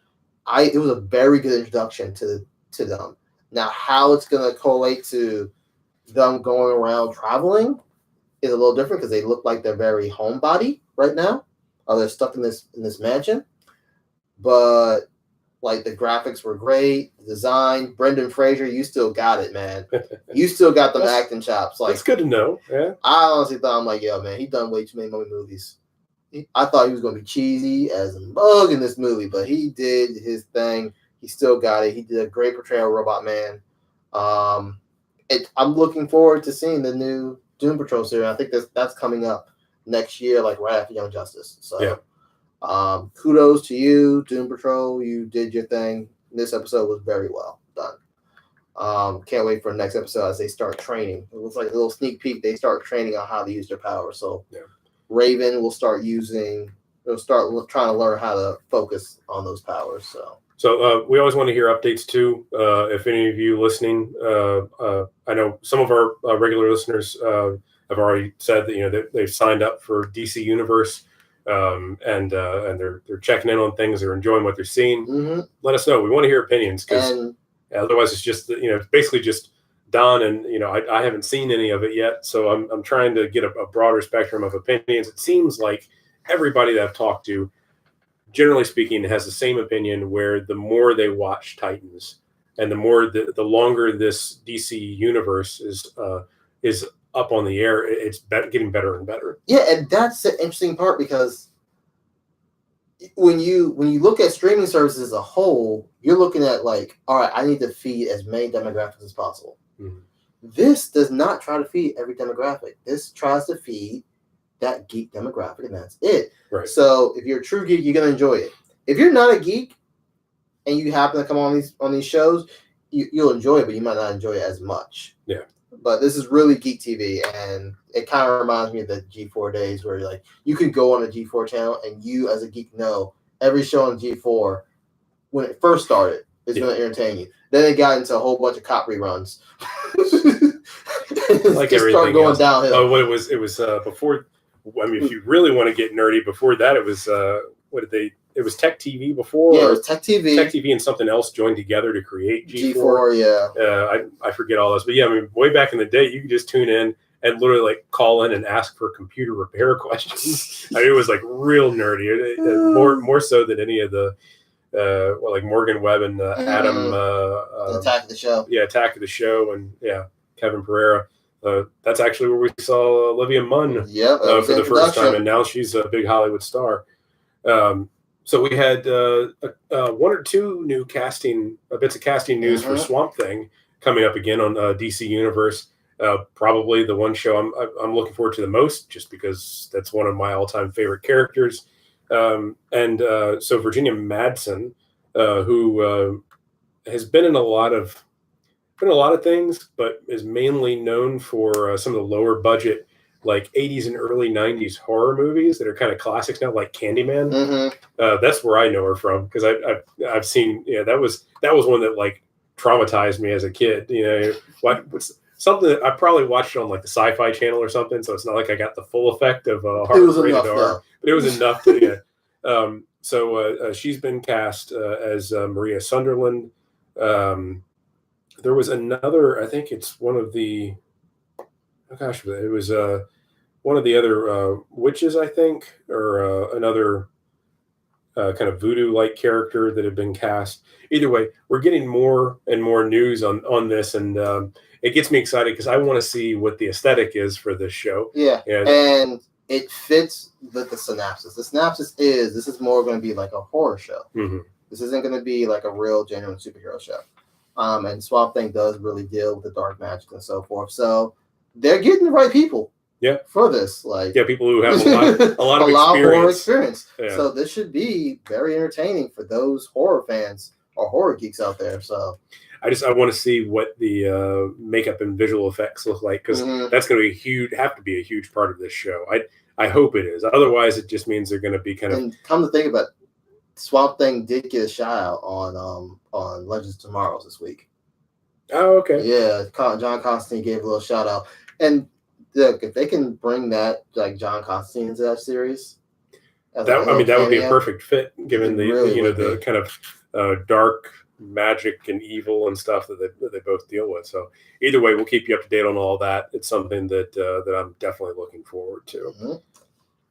It was a very good introduction to them. Now, how it's going to collate to them going around traveling is a little different because they look like they're very homebody right now. They're stuck in this mansion. But like, the graphics were great, the design. Brendan Fraser, you still got it, man. You still got them acting chops. Like, that's good to know. Yeah. I honestly thought, I'm like, yo, man, he done way too many movies. I thought he was going to be cheesy as a mug in this movie, but he did his thing. He still got it. He did a great portrayal of Robot Man. I'm looking forward to seeing the new Doom Patrol series. I think that's coming up next year, like right after Young Justice. So, kudos to you, Doom Patrol. You did your thing. This episode was very well done. Can't wait for the next episode as they start training. It looks like a little sneak peek. They start training on how to use their power. So, Raven will start trying to learn how to focus on those powers. So we always want to hear updates too. If any of you listening, I know some of our regular listeners have already said that that they've signed up for DC Universe, and they're checking in on things. They're enjoying what they're seeing. Mm-hmm. Let us know. We want to hear opinions because otherwise it's just it's basically just Don, and I haven't seen any of it yet, so I'm trying to get a broader spectrum of opinions. It seems like everybody that I've talked to, generally speaking, has the same opinion, where the more they watch Titans and the longer this DC universe is up on the air, it's getting better and better. Yeah, and that's the interesting part, because when you look at streaming services as a whole, you're looking at like, all right, I need to feed as many demographics as possible. Mm-hmm. This does not try to feed every demographic. This tries to feed that geek demographic, and that's it. Right. So if you're a true geek, you're gonna enjoy it. If you're not a geek and you happen to come on these shows, you'll enjoy it, but you might not enjoy it as much. Yeah. But this is really geek TV, and it kind of reminds me of the G4 days, where like you could go on a G4 channel and you as a geek know every show on G4 when it first started is going to entertain you. Then it got into a whole bunch of cop reruns. Like everything started going else. downhill. Oh, it was before. I mean, if you really want to get nerdy, before that it was It was Tech TV before. Yeah, it was Tech TV. Tech TV and something else joined together to create G4. G4, yeah. I forget all this, but yeah, I mean, way back in the day, you could just tune in and literally like call in and ask for computer repair questions. I mean, it was like real nerdy, more so than any of the like Morgan Webb and Adam. Attack of the Show. Yeah, Attack of the Show, and Kevin Pereira. That's actually where we saw Olivia Munn for the first time, and now she's a big Hollywood star. So we had one or two new bits of casting news for Swamp Thing coming up again on DC Universe. Probably the one show I'm looking forward to the most, just because that's one of my all-time favorite characters. So Virginia Madsen, who has been in a lot of things, but is mainly known for some of the lower budget, like 80s and early 90s horror movies that are kind of classics now, like Candyman. Mm-hmm. That's where I know her from, because I've seen, that was one that like traumatized me as a kid. What's something that I probably watched on like the Sci-Fi Channel or something, so it's not like I got the full effect of rated R, but it was enough to. So she's been cast as Maria Sunderland. There was another, I think it's one of the, oh gosh, it was one of the other witches, I think, or another kind of voodoo-like character that had been cast. Either way, we're getting more and more news on this, and it gets me excited because I want to see what the aesthetic is for this show. Yeah, and it fits the synopsis. The synopsis is this is more going to be like a horror show. Mm-hmm. This isn't going to be like a real, genuine superhero show. And Swamp Thing does really deal with the dark magic and so forth. So they're getting the right people. Yeah. For this, people who have a lot of horror experience. Yeah. So this should be very entertaining for those horror fans or horror geeks out there. So I want to see what the makeup and visual effects look like, because that's going to have to be a huge part of this show. I hope it is. Otherwise, it just means they're going to be kind of. And come to think about it, Swamp Thing did get a shout out on Legends of Tomorrow this week. Oh, okay. Yeah, John Constantine gave a little shout out, and look, if they can bring that like John Constantine into that series, that would be a perfect fit, given the the kind of dark magic and evil and stuff that they both deal with. So either way, we'll keep you up to date on all that. It's something that I'm definitely looking forward to. Mm-hmm.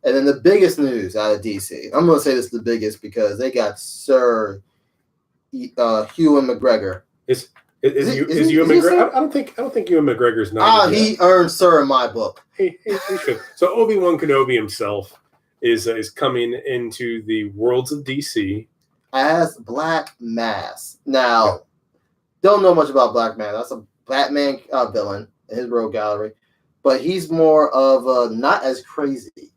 And then the biggest news out of DC, I'm going to say this is the biggest because they got Sir Ewan McGregor. Is Ewan McGregor? I don't think Ewan McGregor's not. He earned Sir in my book. He should. So Obi-Wan Kenobi himself is coming into the worlds of DC as Black Mask. Now, don't know much about Black Mask. That's a Batman villain in his rogue gallery, but he's more of not as crazy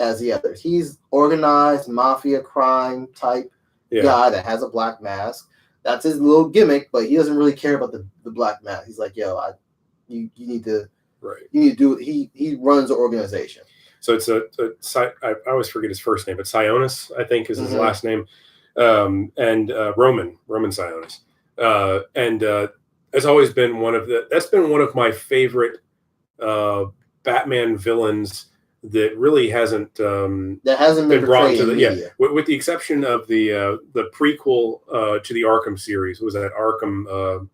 as the others. He's organized mafia crime type guy that has a black mask. That's his little gimmick, but he doesn't really care about the black mask. He's like, yo, you need to do it. He runs the organization. So it's I always forget his first name, but Sionis, I think, is his last name. And Roman Sionis. And has always been that's been one of my favorite Batman villains that really hasn't been brought to the with the exception of the prequel to the Arkham series. Was that Arkham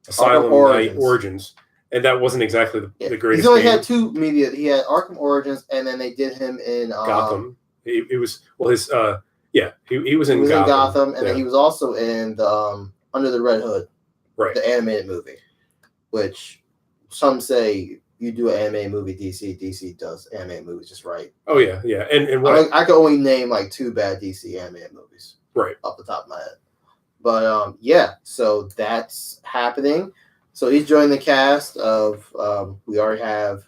Asylum Knight Origins? And that wasn't exactly the greatest. He's only had two media. He had Arkham Origins, and then they did him in Gotham. It was his he was in Gotham, and then he was also in the Under the Red Hood, the animated movie, which some say you do an animated movie. DC does animated movies just right. Oh yeah, and what I can only name like two bad DC animated movies off the top of my head. But so that's happening. So he's joining the cast of. We already have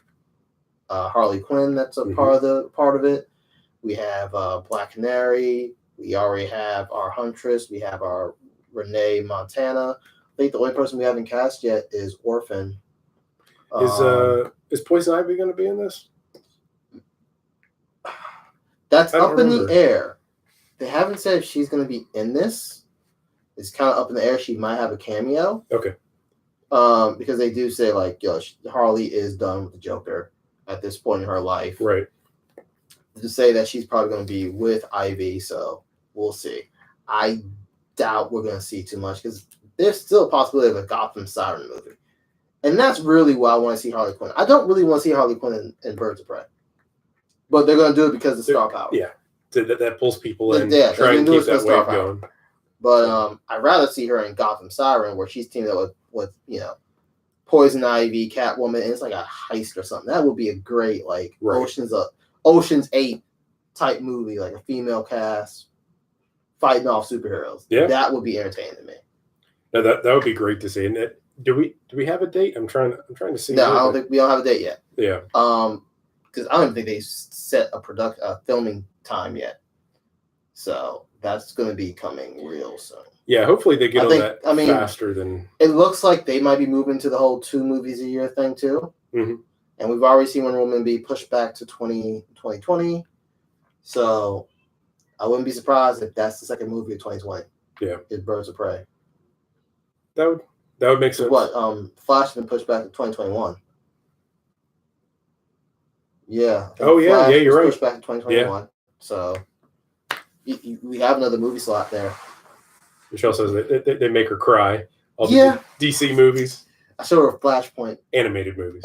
Harley Quinn. That's a part of it. We have Black Canary. We already have our Huntress. We have our Renee Montana. I think the only person we haven't cast yet is Orphan. Is Poison Ivy going to be in this? That's up in the air. They haven't said if she's going to be in this. It's kind of up in the air. She might have a cameo. Okay. Because they do say Harley is done with the Joker at this point in her life. Right. To say that she's probably going to be with Ivy, so we'll see. I doubt we're going to see too much because there's still a possibility of a Gotham Siren movie. And that's really why I want to see Harley Quinn. I don't really want to see Harley Quinn in Birds of Prey. But they're going to do it because of star power. Yeah. That pulls people in. Yeah, try and keep that wave going. But I'd rather see her in Gotham Siren where she's teamed up with Poison Ivy, Catwoman, and it's like a heist or something. That would be a great Ocean's 8 type movie, like a female cast fighting off superheroes. Yeah. That would be entertaining to me. Now that would be great to see. And Do we have a date? I'm trying to see. No, I don't think we don't have a date yet. Yeah. Because I don't even think they set a filming time yet. So that's going to be coming real soon. Yeah, hopefully they get faster than. It looks like they might be moving to the whole 2 movies a year thing too. Mm-hmm. And we've already seen Wonder Woman be pushed back to 2020. So I wouldn't be surprised if that's the second movie of 2020. Yeah. Is Birds of Prey. That would make sense. What? Flash has been pushed back to 2021. Yeah. Oh yeah, Flash you're right. Pushed back to 2021. Yeah. So we have another movie slot there. Michelle says they make her cry. All the DC movies. I showed her a Flashpoint animated movie,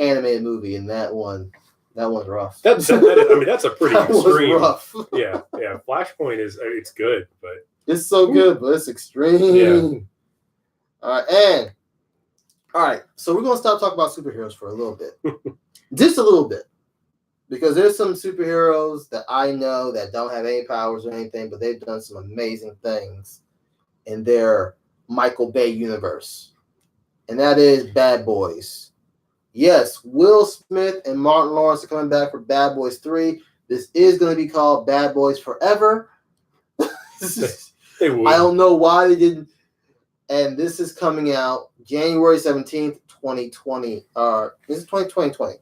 and that one's rough. That's a pretty extreme. Rough. Yeah. Flashpoint it's good, but it's so good, but it's extreme. Yeah. All right. So we're gonna stop talking about superheroes for a little bit, just a little bit, because there's some superheroes that I know that don't have any powers or anything, but they've done some amazing things in their Michael Bay universe. And that is Bad Boys. Yes, Will Smith and Martin Lawrence are coming back for Bad Boys 3. This is going to be called Bad Boys Forever. They would. I don't know why they didn't. And this is coming out January 17th, 2020. This is 2020.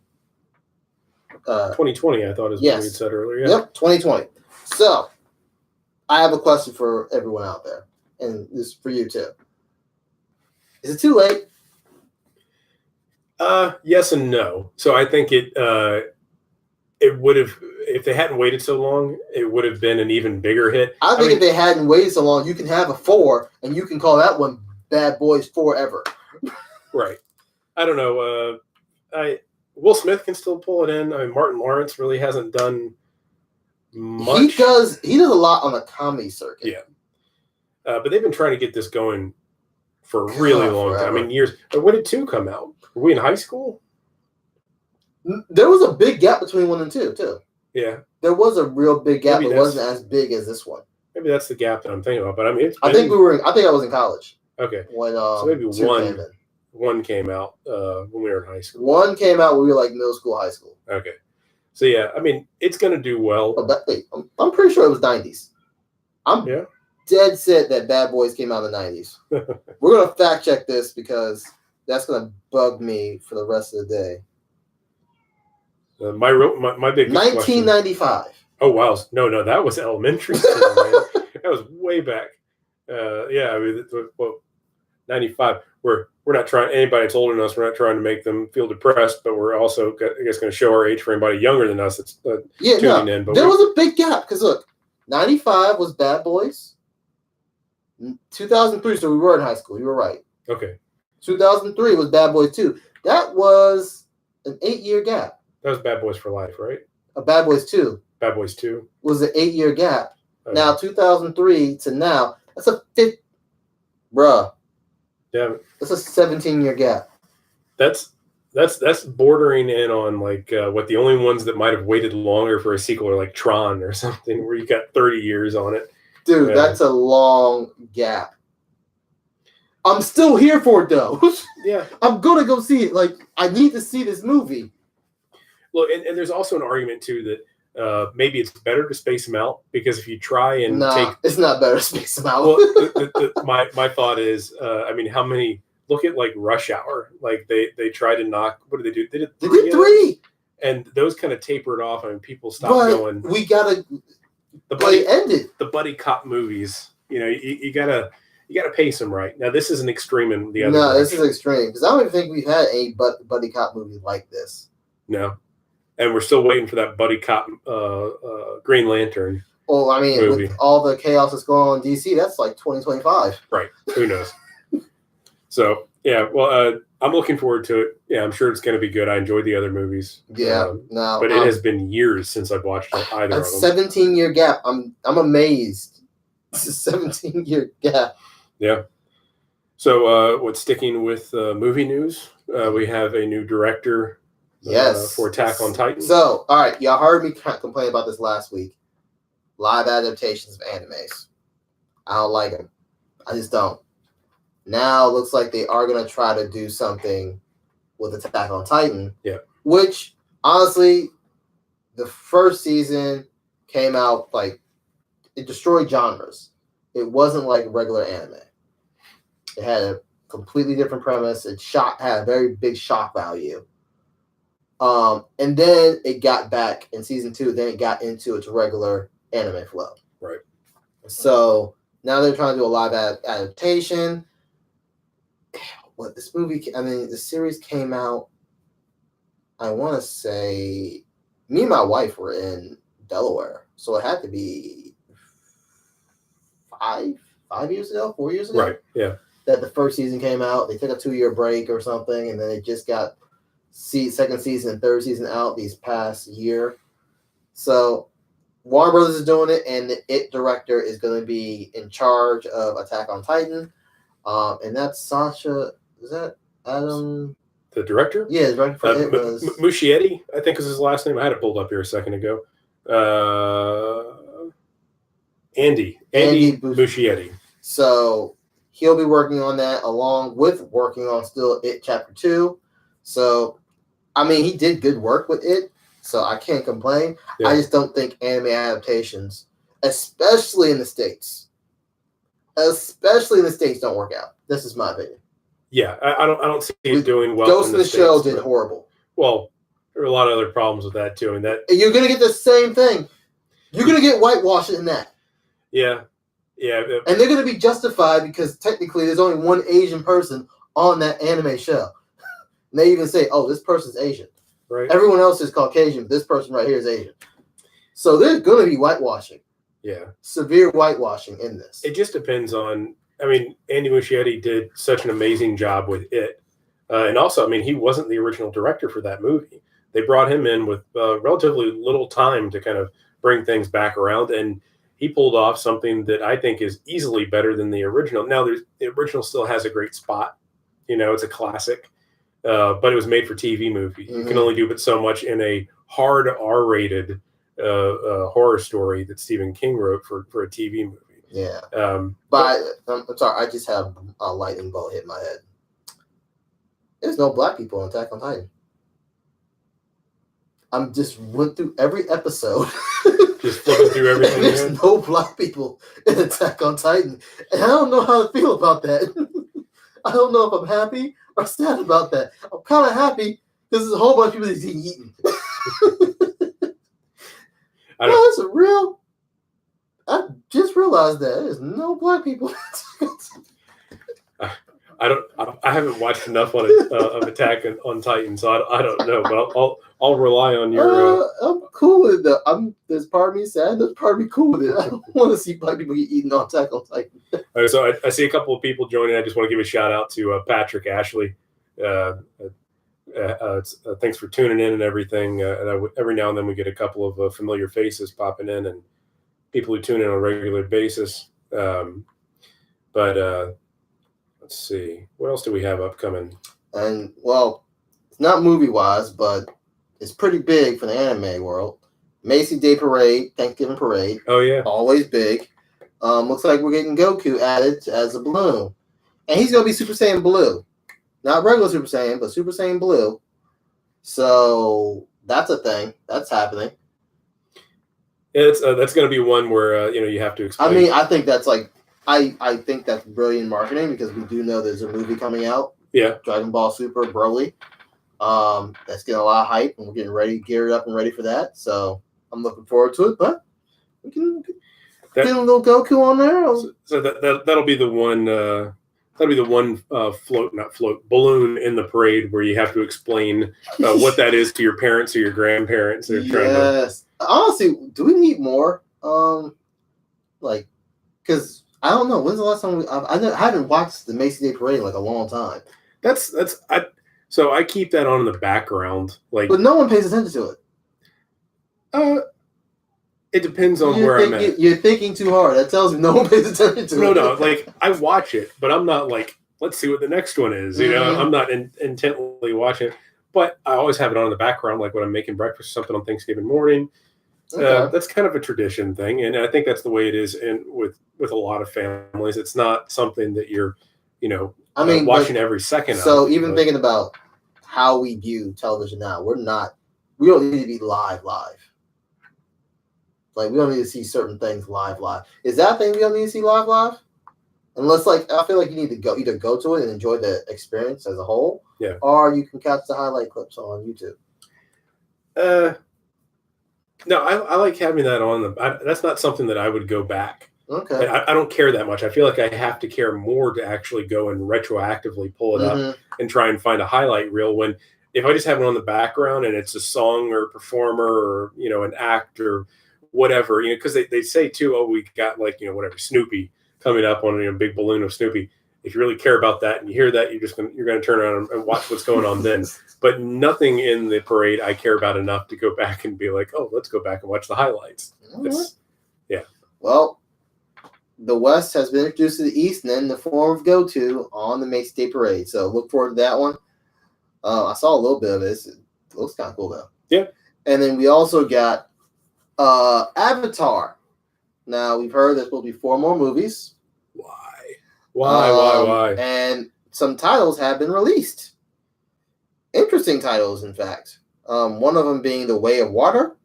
2020, I thought is what we had said earlier. Yeah. Yep, 2020. So, I have a question for everyone out there. And this is for you too. Is it too late? Yes and no. So I think it would have, if they hadn't waited so long, it would have been an even bigger hit. I think if they hadn't waited so long, you can have a 4 and you can call that one Bad Boys Forever. Right. I don't know. Will Smith can still pull it in. I mean, Martin Lawrence really hasn't done much. He does a lot on the comedy circuit. Yeah. But they've been trying to get this going for a really long time. I mean, years. But when did 2 come out? Were we in high school? There was a big gap between 1 and 2, too. Yeah. There was a real big gap. It wasn't as big as this one. Maybe that's the gap that I'm thinking about. But I mean, I think I was in college. Okay. When so maybe one came out when we were in high school. 1 came out when we were like middle school, high school. Okay. So yeah, I mean, it's going to do well. I'm pretty sure it was 90s. I'm dead set that Bad Boys came out in the 90s. We're going to fact check this because that's going to bug me for the rest of the day. My big 1995. Question. Oh wow! No, that was elementary school, man. That was way back. Yeah, I mean, 95. We're not trying. Anybody that's older than us, we're not trying to make them feel depressed, but we're also, I guess, going to show our age for anybody younger than us that's tuning in. But there was a big gap because look, 95 was Bad Boys. 2003, so we were in high school. You were right. Okay. 2003 was Bad Boys 2. That was an 8-year gap. That was Bad Boys for Life, right? Bad Boys 2. Bad Boys 2 was an 8-year gap. Okay. Now 2003 to now, that's a 5th, bruh. Yeah, that's a 17-year gap. That's bordering in on like what the only ones that might have waited longer for a sequel are like Tron or something, where you got 30 years on it. Dude, that's a long gap. I'm still here for it though. Yeah, I'm gonna go see it. Like, I need to see this movie. Look, and there's also an argument too that maybe it's better to space them out, because if you try and it's not better to space them out. Well, my thought is, I mean, how many? Look at like Rush Hour. Like they try to knock. What did they do? They did 3, and those kind of tapered off. I mean, people stopped going. We gotta. Ended the buddy cop movies. You know, you gotta pace them right. Now this is an extreme in the other. No, this is extreme because I don't even think we've had a buddy cop movie like this. No. And we're still waiting for that buddy cop Green Lantern. Well, I mean, movie. With all the chaos that's going on in DC, that's like 2025. Right. Who knows? So, yeah, well, I'm looking forward to it. Yeah, I'm sure it's going to be good. I enjoyed the other movies. Yeah. But it has been years since I've watched either of them. 17-year gap. I'm amazed. It's a 17-year gap. Yeah. So, sticking with movie news, we have a new director. Yes. For Attack on Titan. So, all right, y'all heard me complain about this last week. Live adaptations of animes. I don't like them. I just don't. Now it looks like they are going to try to do something with Attack on Titan. Yeah. Which, honestly, the first season came out like it destroyed genres. It wasn't like regular anime. It had a completely different premise. It had a very big shock value. And then it got back in season 2. Then it got into its regular anime flow. Right. So now they're trying to do a live adaptation. What this movie? I mean, the series came out. I want to say, me and my wife were in Delaware, so it had to be 5 years ago, 4 years ago. Right. Yeah. That the first season came out. They took a 2-year break or something, and then it just got second season and third season out these past year. So Warner Brothers is doing it, and the It director is going to be in charge of Attack on Titan. And that's Sasha. Is that Adam? The director? Yeah, the director for It was Muschietti, I think is his last name. I had it pulled up here a second ago. Andy Muschietti. So he'll be working on that along with working on still It Chapter 2. So, I mean, he did good work with It, so I can't complain. Yeah. I just don't think anime adaptations, especially in the States, don't work out. This is my opinion. Yeah, I don't see it doing well. Ghost in the Shell did horrible. Well, there are a lot of other problems with that too, and that you're gonna get the same thing. You're gonna get whitewashed in that. Yeah. And they're gonna be justified because technically there's only one Asian person on that anime show. And they even say, "Oh, this person's Asian." Right. Everyone else is Caucasian, but this person right here is Asian. So there's gonna be whitewashing. Yeah. Severe whitewashing in this. It just depends on. I mean, Andy Muschietti did such an amazing job with It. And also, I mean, he wasn't the original director for that movie. They brought him in with relatively little time to kind of bring things back around. And he pulled off something that I think is easily better than the original. Now, the original still has a great spot. You know, it's a classic. But it was made for TV movie. Mm-hmm. You can only do but so much in a hard R-rated horror story that Stephen King wrote for a TV movie. Yeah. But I'm sorry, I just have a lightning bolt hit my head. There's no black people in Attack on Titan. I'm just went through every episode. Just flipping through everything. There's no black people in Attack on Titan. And I don't know how to feel about that. I don't know if I'm happy or sad about that. I'm kind of happy because there's a whole bunch of people that's getting eaten. That's a real... I just realized that there's no black people. I haven't watched enough on of Attack on Titan, so I don't know. But I'll rely on your. I'm cool with it. Though. There's part of me sad. There's part of me cool with it. I don't want to see black people get eaten on Attack on Titan. Right, so I see a couple of people joining. I just want to give a shout out to Patrick Ashley. Thanks for tuning in and everything. And every now and then we get a couple of familiar faces popping in and people who tune in on a regular basis. But let's see. What else do we have upcoming? And, well, it's not movie-wise, but it's pretty big for the anime world. Macy Day Parade, Thanksgiving Parade. Oh, yeah. Always big. Looks like we're getting Goku added as a balloon. And he's going to be Super Saiyan Blue. Not regular Super Saiyan, but Super Saiyan Blue. So that's a thing. That's happening. Yeah, that's going to be one where you have to explain. I mean, I think that's I think that's brilliant marketing because we do know there's a movie coming out. Yeah, Dragon Ball Super Broly. That's getting a lot of hype, and we're getting geared up and ready for that. So I'm looking forward to it. But we can get a little Goku on there. So that'll be the one. That'll be the one balloon in the parade where you have to explain what that is to your parents or your grandparents. Yes. Honestly, do we need more? Because I don't know. When's the last time I haven't watched the Macy Day Parade in like a long time. So I keep that on in the background, but no one pays attention to it. It depends on where I'm at. You're thinking too hard. That tells me no one pays attention to it. No. Like I watch it, but I'm not like, let's see what the next one is. You know, I'm not intently watching it, but I always have it on in the background, like when I'm making breakfast or something on Thanksgiving morning. Okay. That's kind of a tradition thing, and I think that's the way it is with a lot of families. It's not something that you're watching every second. So even thinking about how we view television now, we don't need to be live. Like we don't need to see certain things live. Is that a thing we don't need to see live? Unless I feel like you need to either go to it and enjoy the experience as a whole, or you can catch the highlight clips on YouTube. No, I like having that on. That's not something that I would go back. Okay. I don't care that much. I feel like I have to care more to actually go and retroactively pull it up and try and find a highlight reel. When if I just have it on the background and it's a song or a performer or an act or whatever, because they say too, oh, we got whatever Snoopy coming up on a big balloon of Snoopy. If you really care about that and you hear that, you're going to turn around and watch what's going on then. But nothing in the parade I care about enough to go back and be like, oh, let's go back and watch the highlights. Yeah. Well, the West has been introduced to the East and in the form of go-to on the Macy's Day Parade. So look forward to that one. I saw a little bit of this. It looks kind of cool, though. Yeah. And then we also got Avatar. Now, we've heard there's supposed to be 4 more movies. Why? And some titles have been released. Interesting titles, in fact. One of them being The Way of Water.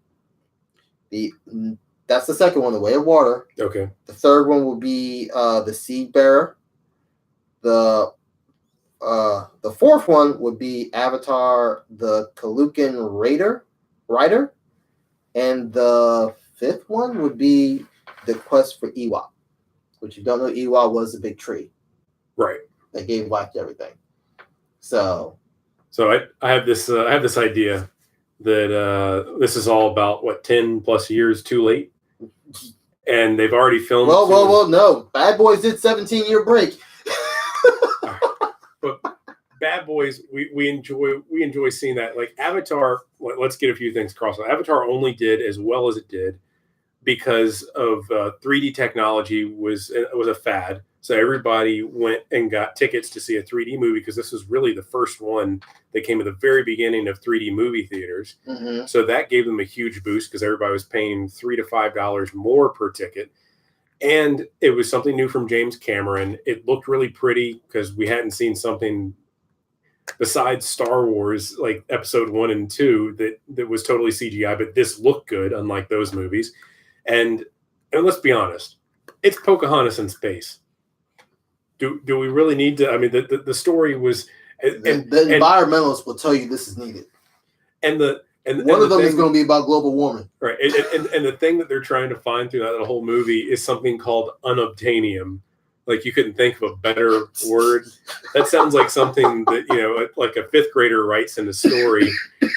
That's the second one, The Way of Water. Okay. The third one will be The Seed Bearer. The fourth one would be Avatar: The Kalukan Rider. And the fifth one would be The Quest for Ewok. Which you don't know, Ewok was the big tree. Right. That gave life to everything. So I have this idea that this is all about 10 plus years too late, and they've already filmed. Well, no, Bad Boys did 17-year break. But Bad Boys, we enjoy seeing that. Like Avatar, let's get a few things across. Avatar only did as well as it did because of 3D technology was a fad. So everybody went and got tickets to see a 3D movie because this was really the first one that came at the very beginning of 3D movie theaters. Mm-hmm. So that gave them a huge boost because everybody was paying $3 to $5 more per ticket. And it was something new from James Cameron. It looked really pretty because we hadn't seen something besides Star Wars, like episode 1 and 2, that was totally CGI, but this looked good, unlike those movies. And let's be honest, it's Pocahontas in space. Do we really need to? I mean, the story was, the environmentalists will tell you this is needed. And one of them is going to be about global warming, right? And the thing that they're trying to find throughout the whole movie is something called unobtainium. Like you couldn't think of a better word. That sounds like something that like a 5th grader writes in a story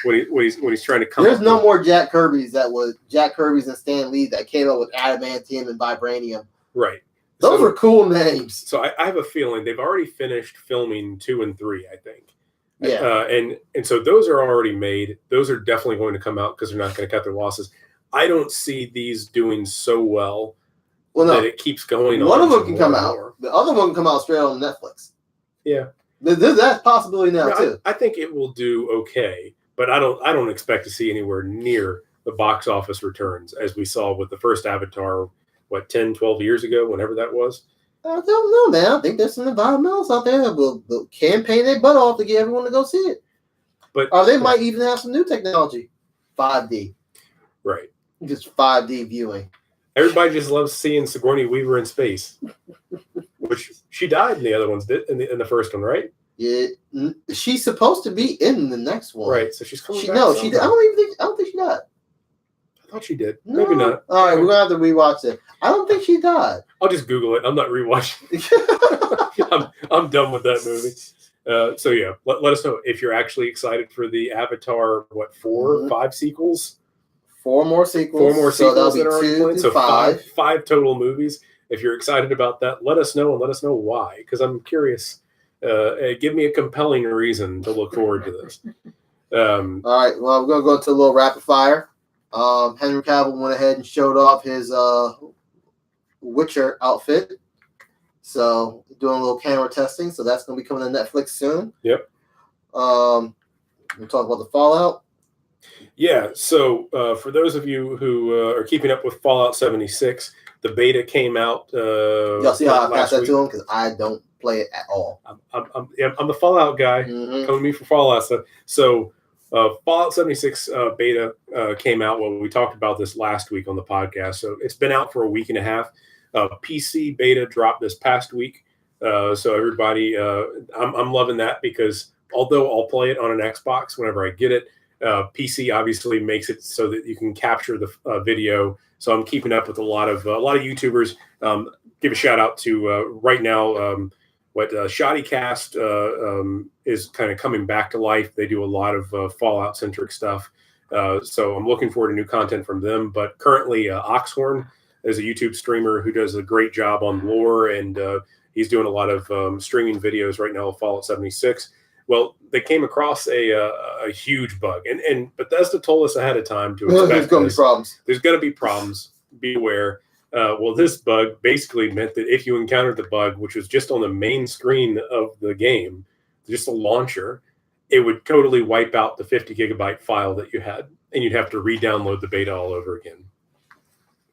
when he's trying to come. There's no more Jack Kirby's and Stan Lee that came up with adamantium and vibranium. Right. Those are cool names. So I have a feeling they've already finished filming 2 and 3, I think. Yeah. And so those are already made. Those are definitely going to come out because they're not going to cut their losses. I don't see these doing so well that it keeps going on. One of them can come out. The other one can come out straight on Netflix. Yeah. There's that possibility now, too. I think it will do okay, but I don't expect to see anywhere near the box office returns as we saw with the first Avatar, 10, 12 years ago, whenever that was? I don't know, man. I think there's some environmentalists out there that will campaign their butt off to get everyone to go see it. Or they might even have some new technology. 5D. Right. Just 5D viewing. Everybody just loves seeing Sigourney Weaver in space. Which she died in the other ones, in the first one, right? Yeah. She's supposed to be in the next one. Right. So she's coming back. No, she did. I don't think she died. I thought she did. No. Maybe not. All right, we're gonna have to rewatch it. I don't think she died. I'll just Google it. I'm not rewatching. I'm done with that movie. So yeah, let us know if you're actually excited for the Avatar. 4 or 5 sequels? 4 more sequels. 4 more sequels that are 2 so 5. 5 total movies. If you're excited about that, let us know and let us know why. Because I'm curious. Give me a compelling reason to look forward to this. All right. Well, we're gonna go to a little rapid fire. Henry Cavill went ahead and showed off his Witcher outfit. So doing a little camera testing. So that's going to be coming to Netflix soon. Yep. We'll talk about the Fallout. Yeah, so for those of you who are keeping up with Fallout 76, the beta came out Y'all see how I passed last that week. to him? Because I don't play it at all. I'm the Fallout guy. Mm-hmm. Coming to me for Fallout stuff. So Fallout 76 beta came out. Well, we talked about this last week on the podcast. So it's been out for a week and a half. PC beta dropped this past week. So everybody, I'm loving that because although I'll play it on an Xbox whenever I get it, PC obviously makes it so that you can capture the video. So I'm keeping up with a lot of YouTubers. Give a shout out to right now. What Shoddycast is kind of coming back to life. They do a lot of Fallout centric stuff. So I'm looking forward to new content from them. But currently, Oxhorn is a YouTube streamer who does a great job on lore, and he's doing a lot of streaming videos right now of Fallout 76. Well, they came across a huge bug, and Bethesda told us ahead of time to expect there's going to be problems. There's going to be problems. Be aware. Well, this bug basically meant that if you encountered the bug, which was just on the main screen of the game, just a launcher, it would totally wipe out the 50 gigabyte file that you had, and you'd have to re-download the beta all over again.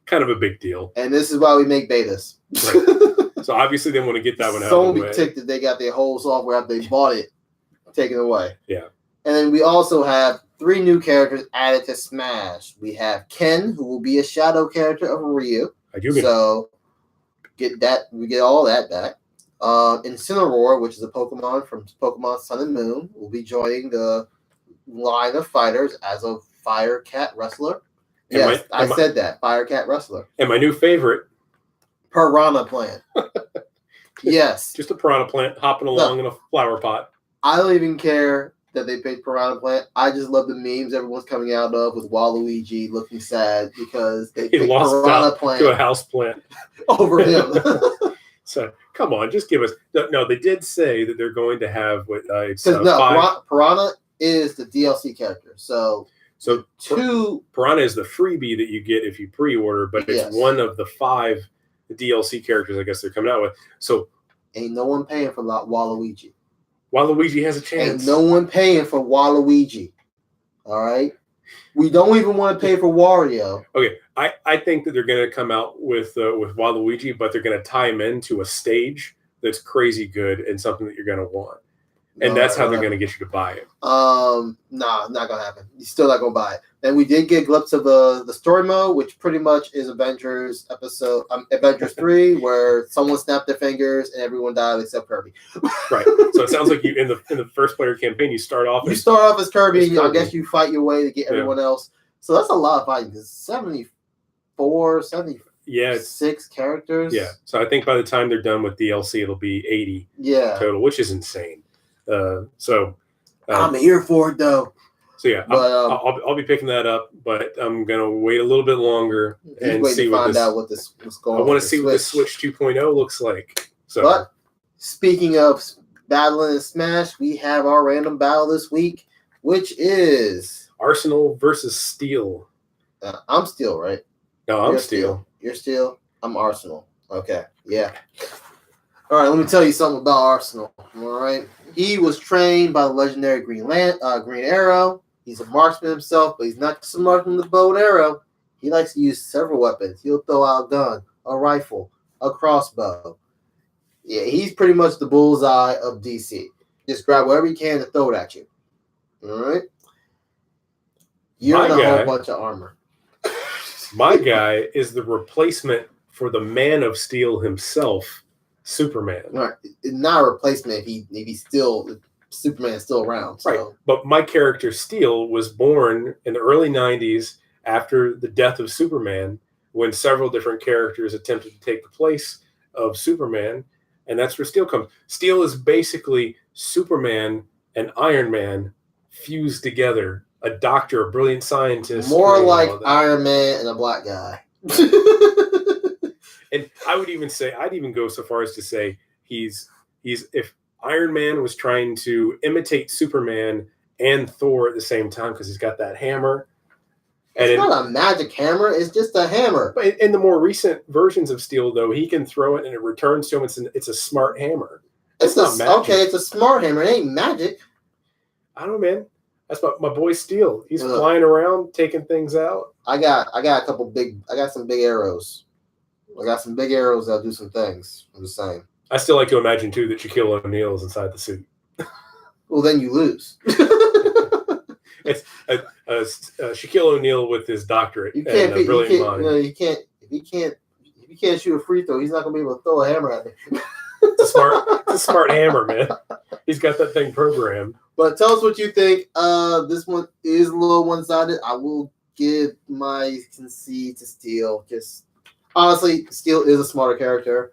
Kind of a big deal. And this is why we make betas. Right. So obviously they want to get that one out of the way. Sony ticked that they got their whole software after they bought it taken away. Yeah. And then we also have 3 new characters added to Smash. We have Ken, who will be a shadow character of Ryu. So get that, we get all that back. Incineroar, which is a Pokemon from Pokemon Sun and Moon, will be joining the line of fighters as a Fire Cat wrestler. Yes, I said that. Fire Cat wrestler. And my new favorite, Piranha Plant. Yes. Just a piranha plant hopping along in a flower pot. I don't even care that they picked Piranha Plant. I just love the memes everyone's coming out of with Waluigi looking sad because they picked Piranha Plant to a house plant over him. So come on, just give us. No, they did say that they're going to have what Piranha is the DLC character. So Piranha is the freebie that you get if you pre-order, but it's one of the 5 DLC characters I guess they're coming out with. So ain't no one paying for Waluigi. Waluigi has a chance. Ain't no one paying for Waluigi. All right? We don't even want to pay for Wario. Okay, I think that they're going to come out with Waluigi, but they're going to tie him into a stage that's crazy good and something that you're going to want. And that's how they're going to get you to buy it. Nah, not going to happen. You're still not going to buy it. And we did get a glimpse of the story mode, which pretty much is Avengers 3, where someone snapped their fingers and everyone died except Kirby. Right. So it sounds like you in the first player campaign, you start off as Kirby, and I guess you fight your way to get everyone else. So that's a lot of fighting. Because 74, 76 characters. Yeah. So I think by the time they're done with DLC, it'll be 80 total, which is insane. I'm here for it though. So yeah, but, I'll be picking that up, but I'm gonna wait a little bit longer and see what's going on. I want to see what the Switch 2.0 looks like. So, but speaking of battling in Smash, we have our random battle this week, which is Arsenal versus Steel. I'm Steel, right? No, I'm Steel. You're Steel. I'm Arsenal. Okay, yeah. All right, let me tell you something about Arsenal. All right, he was trained by the legendary Green Arrow. He's a marksman himself, but he's not just a marksman with a bow and arrow. He likes to use several weapons. He'll throw out a gun, a rifle, a crossbow. Yeah, he's pretty much the bullseye of DC. Just grab whatever you can to throw it at you. All right? You're in a whole bunch of armor. My guy is the replacement for the Man of Steel himself, Superman. Right. Not a replacement if he's still... Superman is still around. So. Right. But my character, Steel, was born in the early 90s after the death of Superman, when several different characters attempted to take the place of Superman, and that's where Steel comes. Steel is basically Superman and Iron Man fused together, a doctor, a brilliant scientist. More like Iron Man and a black guy. And I'd even go so far as to say he's if Iron Man was trying to imitate Superman and Thor at the same time because he's got that hammer. It's not a magic hammer. It's just a hammer. But in the more recent versions of Steel, though, he can throw it and it returns to him. It's a smart hammer. It's not magic. Okay, it's a smart hammer. It ain't magic. I don't know, man. That's my boy Steel. He's Look. flying around, taking things out. I got some big arrows. I got some big arrows that'll do some things. I'm just saying. I still like to imagine too that Shaquille O'Neal is inside the suit. Well, then you lose. It's Shaquille O'Neal with his doctorate. You can't. And a brilliant mind. You can't. If you can't shoot a free throw, he's not gonna be able to throw a hammer at me. It's a smart hammer, man. He's got that thing programmed. But tell us what you think. This one is a little one-sided. I will give my concede to Steel. Just honestly, Steel is a smarter character,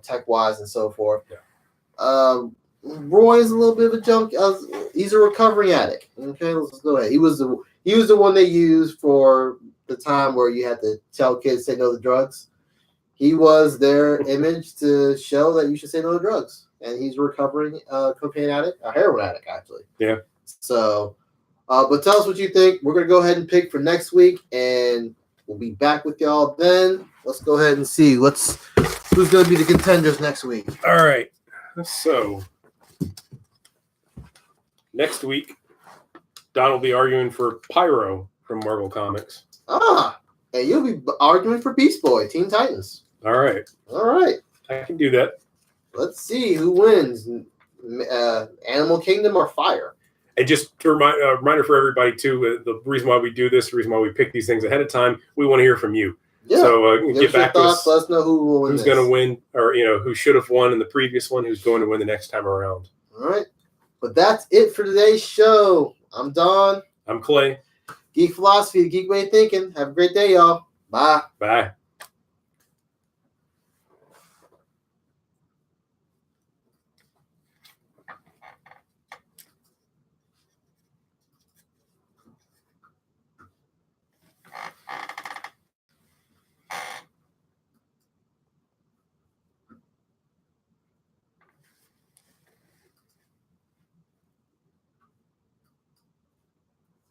tech-wise and so forth. Yeah. Roy is a little bit of a junk. He's a recovering addict. Okay, let's go ahead. He was the one they used for the time where you had to tell kids say no to drugs. He was their image to show that you should say no to drugs. And he's a recovering cocaine addict, a heroin addict, actually. Yeah. So, but tell us what you think. We're going to go ahead and pick for next week, and we'll be back with y'all then. Let's go ahead and see who's going to be the contenders next week. All right. So, next week, Don will be arguing for Pyro from Marvel Comics. And you'll be arguing for Beast Boy, Teen Titans. All right. I can do that. Let's see who wins, Animal Kingdom or Fire. And just a reminder for everybody, too, the reason why we do this, the reason why we pick these things ahead of time, we want to hear from you. Yeah. So get back to us. Let us know who will win. Who's going to win, or who should have won in the previous one, who's going to win the next time around. All right. But that's it for today's show. I'm Don. I'm Clay. Geek Philosophy, the Geek Way of Thinking. Have a great day, y'all. Bye. Bye.